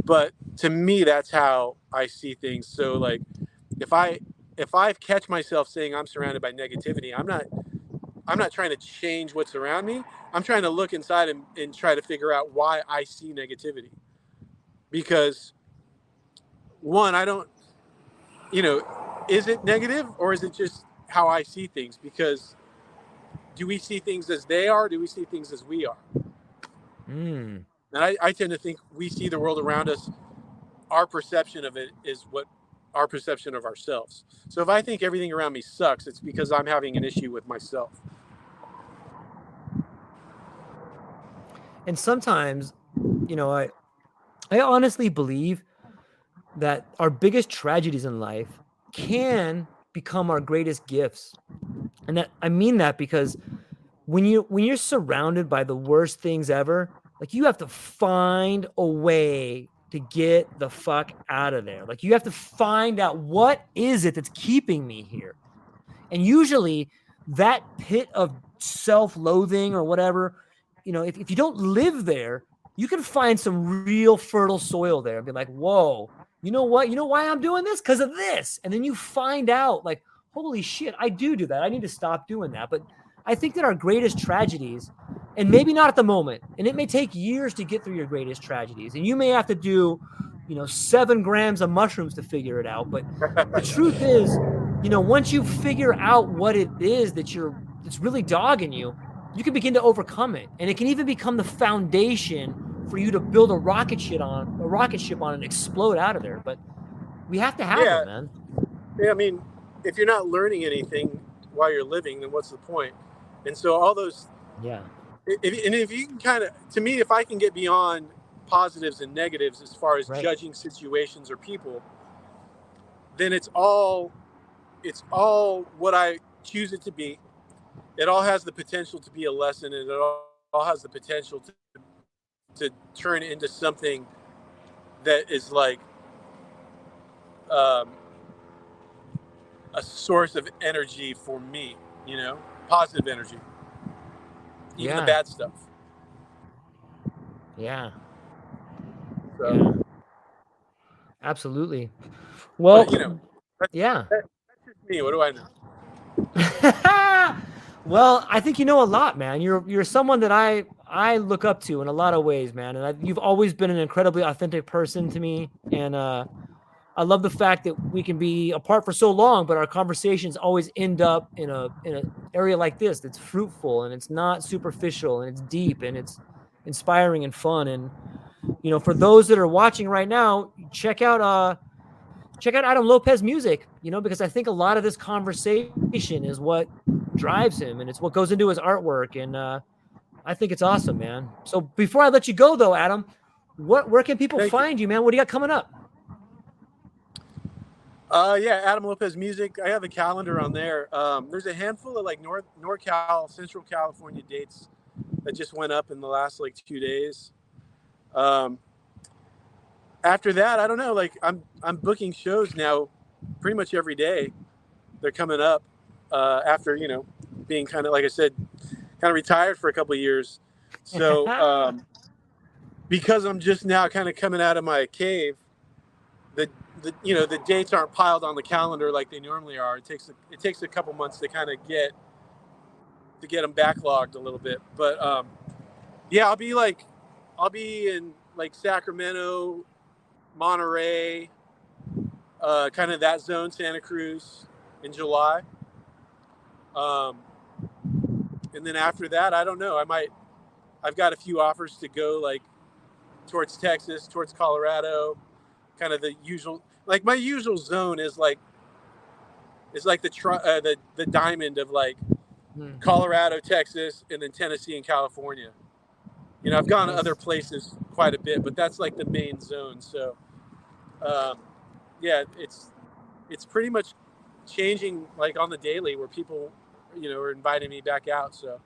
But to me, that's how I see things. So like if I catch myself saying I'm surrounded by negativity, I'm not trying to change what's around me. I'm trying to look inside and try to figure out why I see negativity. Because one, I don't, is it negative or is it just how I see things? Because do we see things as they are? Or do we see things as we are? And I tend to think we see the world around us. Our perception of it is what our perception of ourselves. So if I think everything around me sucks, it's because I'm having an issue with myself. and sometimes, I honestly believe that our biggest tragedies in life can become our greatest gifts. And that I mean that because when you're surrounded by the worst things ever, like you have to find a way to get the fuck out of there. Like you have to find out what is it that's keeping me here. And usually that pit of self-loathing or whatever, if you don't live there, you can find some real fertile soil there and be like, whoa, you know what? You know why I'm doing this? Because of this. And then you find out, like, holy shit, I do that. I need to stop doing that. But I think that our greatest tragedies, and maybe not at the moment, and it may take years to get through your greatest tragedies, and you may have to do, 7 grams of mushrooms to figure it out. But the truth is, once you figure out what it is that's really dogging you, you can begin to overcome it. And it can even become the foundation for you to build a rocket ship on and explode out of there. But we have to have it, man. Yeah, I mean, if you're not learning anything while you're living, then what's the point? And so all those, yeah. If you can kind of, to me, if I can get beyond positives and negatives as far as Right. judging situations or people, then it's all what I choose it to be. It all has the potential to be a lesson, and it all has the potential to turn into something that is like um, a source of energy for me, positive energy, even the bad stuff. Yeah. So, yeah. Absolutely. Well, that's just me. What do I know? Well, I think you know a lot, man. You're someone that I look up to in a lot of ways, man. And you've always been an incredibly authentic person to me. And I love the fact that we can be apart for so long, but our conversations always end up in an area like this that's fruitful and it's not superficial and it's deep and it's inspiring and fun. And for those that are watching right now, check out Adam Lopez music, because I think a lot of this conversation is what drives him and it's what goes into his artwork. And I think it's awesome, man. So before I let you go though, Adam, where can people find you, man? What do you got coming up? Adam Lopez Music. I have a calendar on there. There's a handful of like NorCal, Central California dates that just went up in the last like 2 days. After that, I don't know. Like I'm booking shows now, pretty much every day. They're coming up after being kind of, like I said, kind of retired for a couple of years. So because I'm just now kind of coming out of my cave, the dates aren't piled on the calendar like they normally are. It takes a couple months to kind of get them backlogged a little bit. But I'll be in like Sacramento, Monterey, kind of that zone, Santa Cruz in July. And then after that, I don't know. I've got a few offers to go like towards Texas, towards Colorado, kind of the usual. Like my usual zone is like the diamond of like Colorado, Texas, and then Tennessee and California. I've gone to other places quite a bit, but that's like the main zone. So yeah, it's pretty much changing like on the daily where people, are inviting me back out. So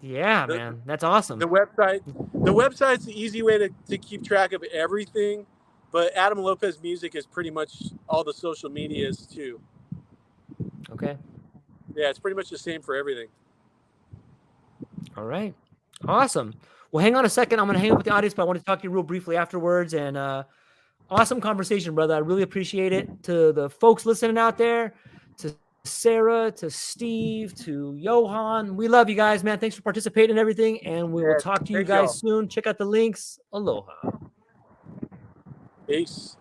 Yeah, the, man, that's awesome. the website's the easy way to keep track of everything, but Adam Lopez Music is pretty much all the social medias too. Okay. Yeah, it's pretty much the same for everything. All right. Awesome. Well, hang on a second. I'm going to hang up with the audience, but I want to talk to you real briefly afterwards. And awesome conversation, brother. I really appreciate it. To the folks listening out there, to Sarah, to Steve, to Johan, we love you guys, man. Thanks for participating and everything. And we will Yeah, talk to you thank guys y'all. soon. Check out the links. Aloha. Peace.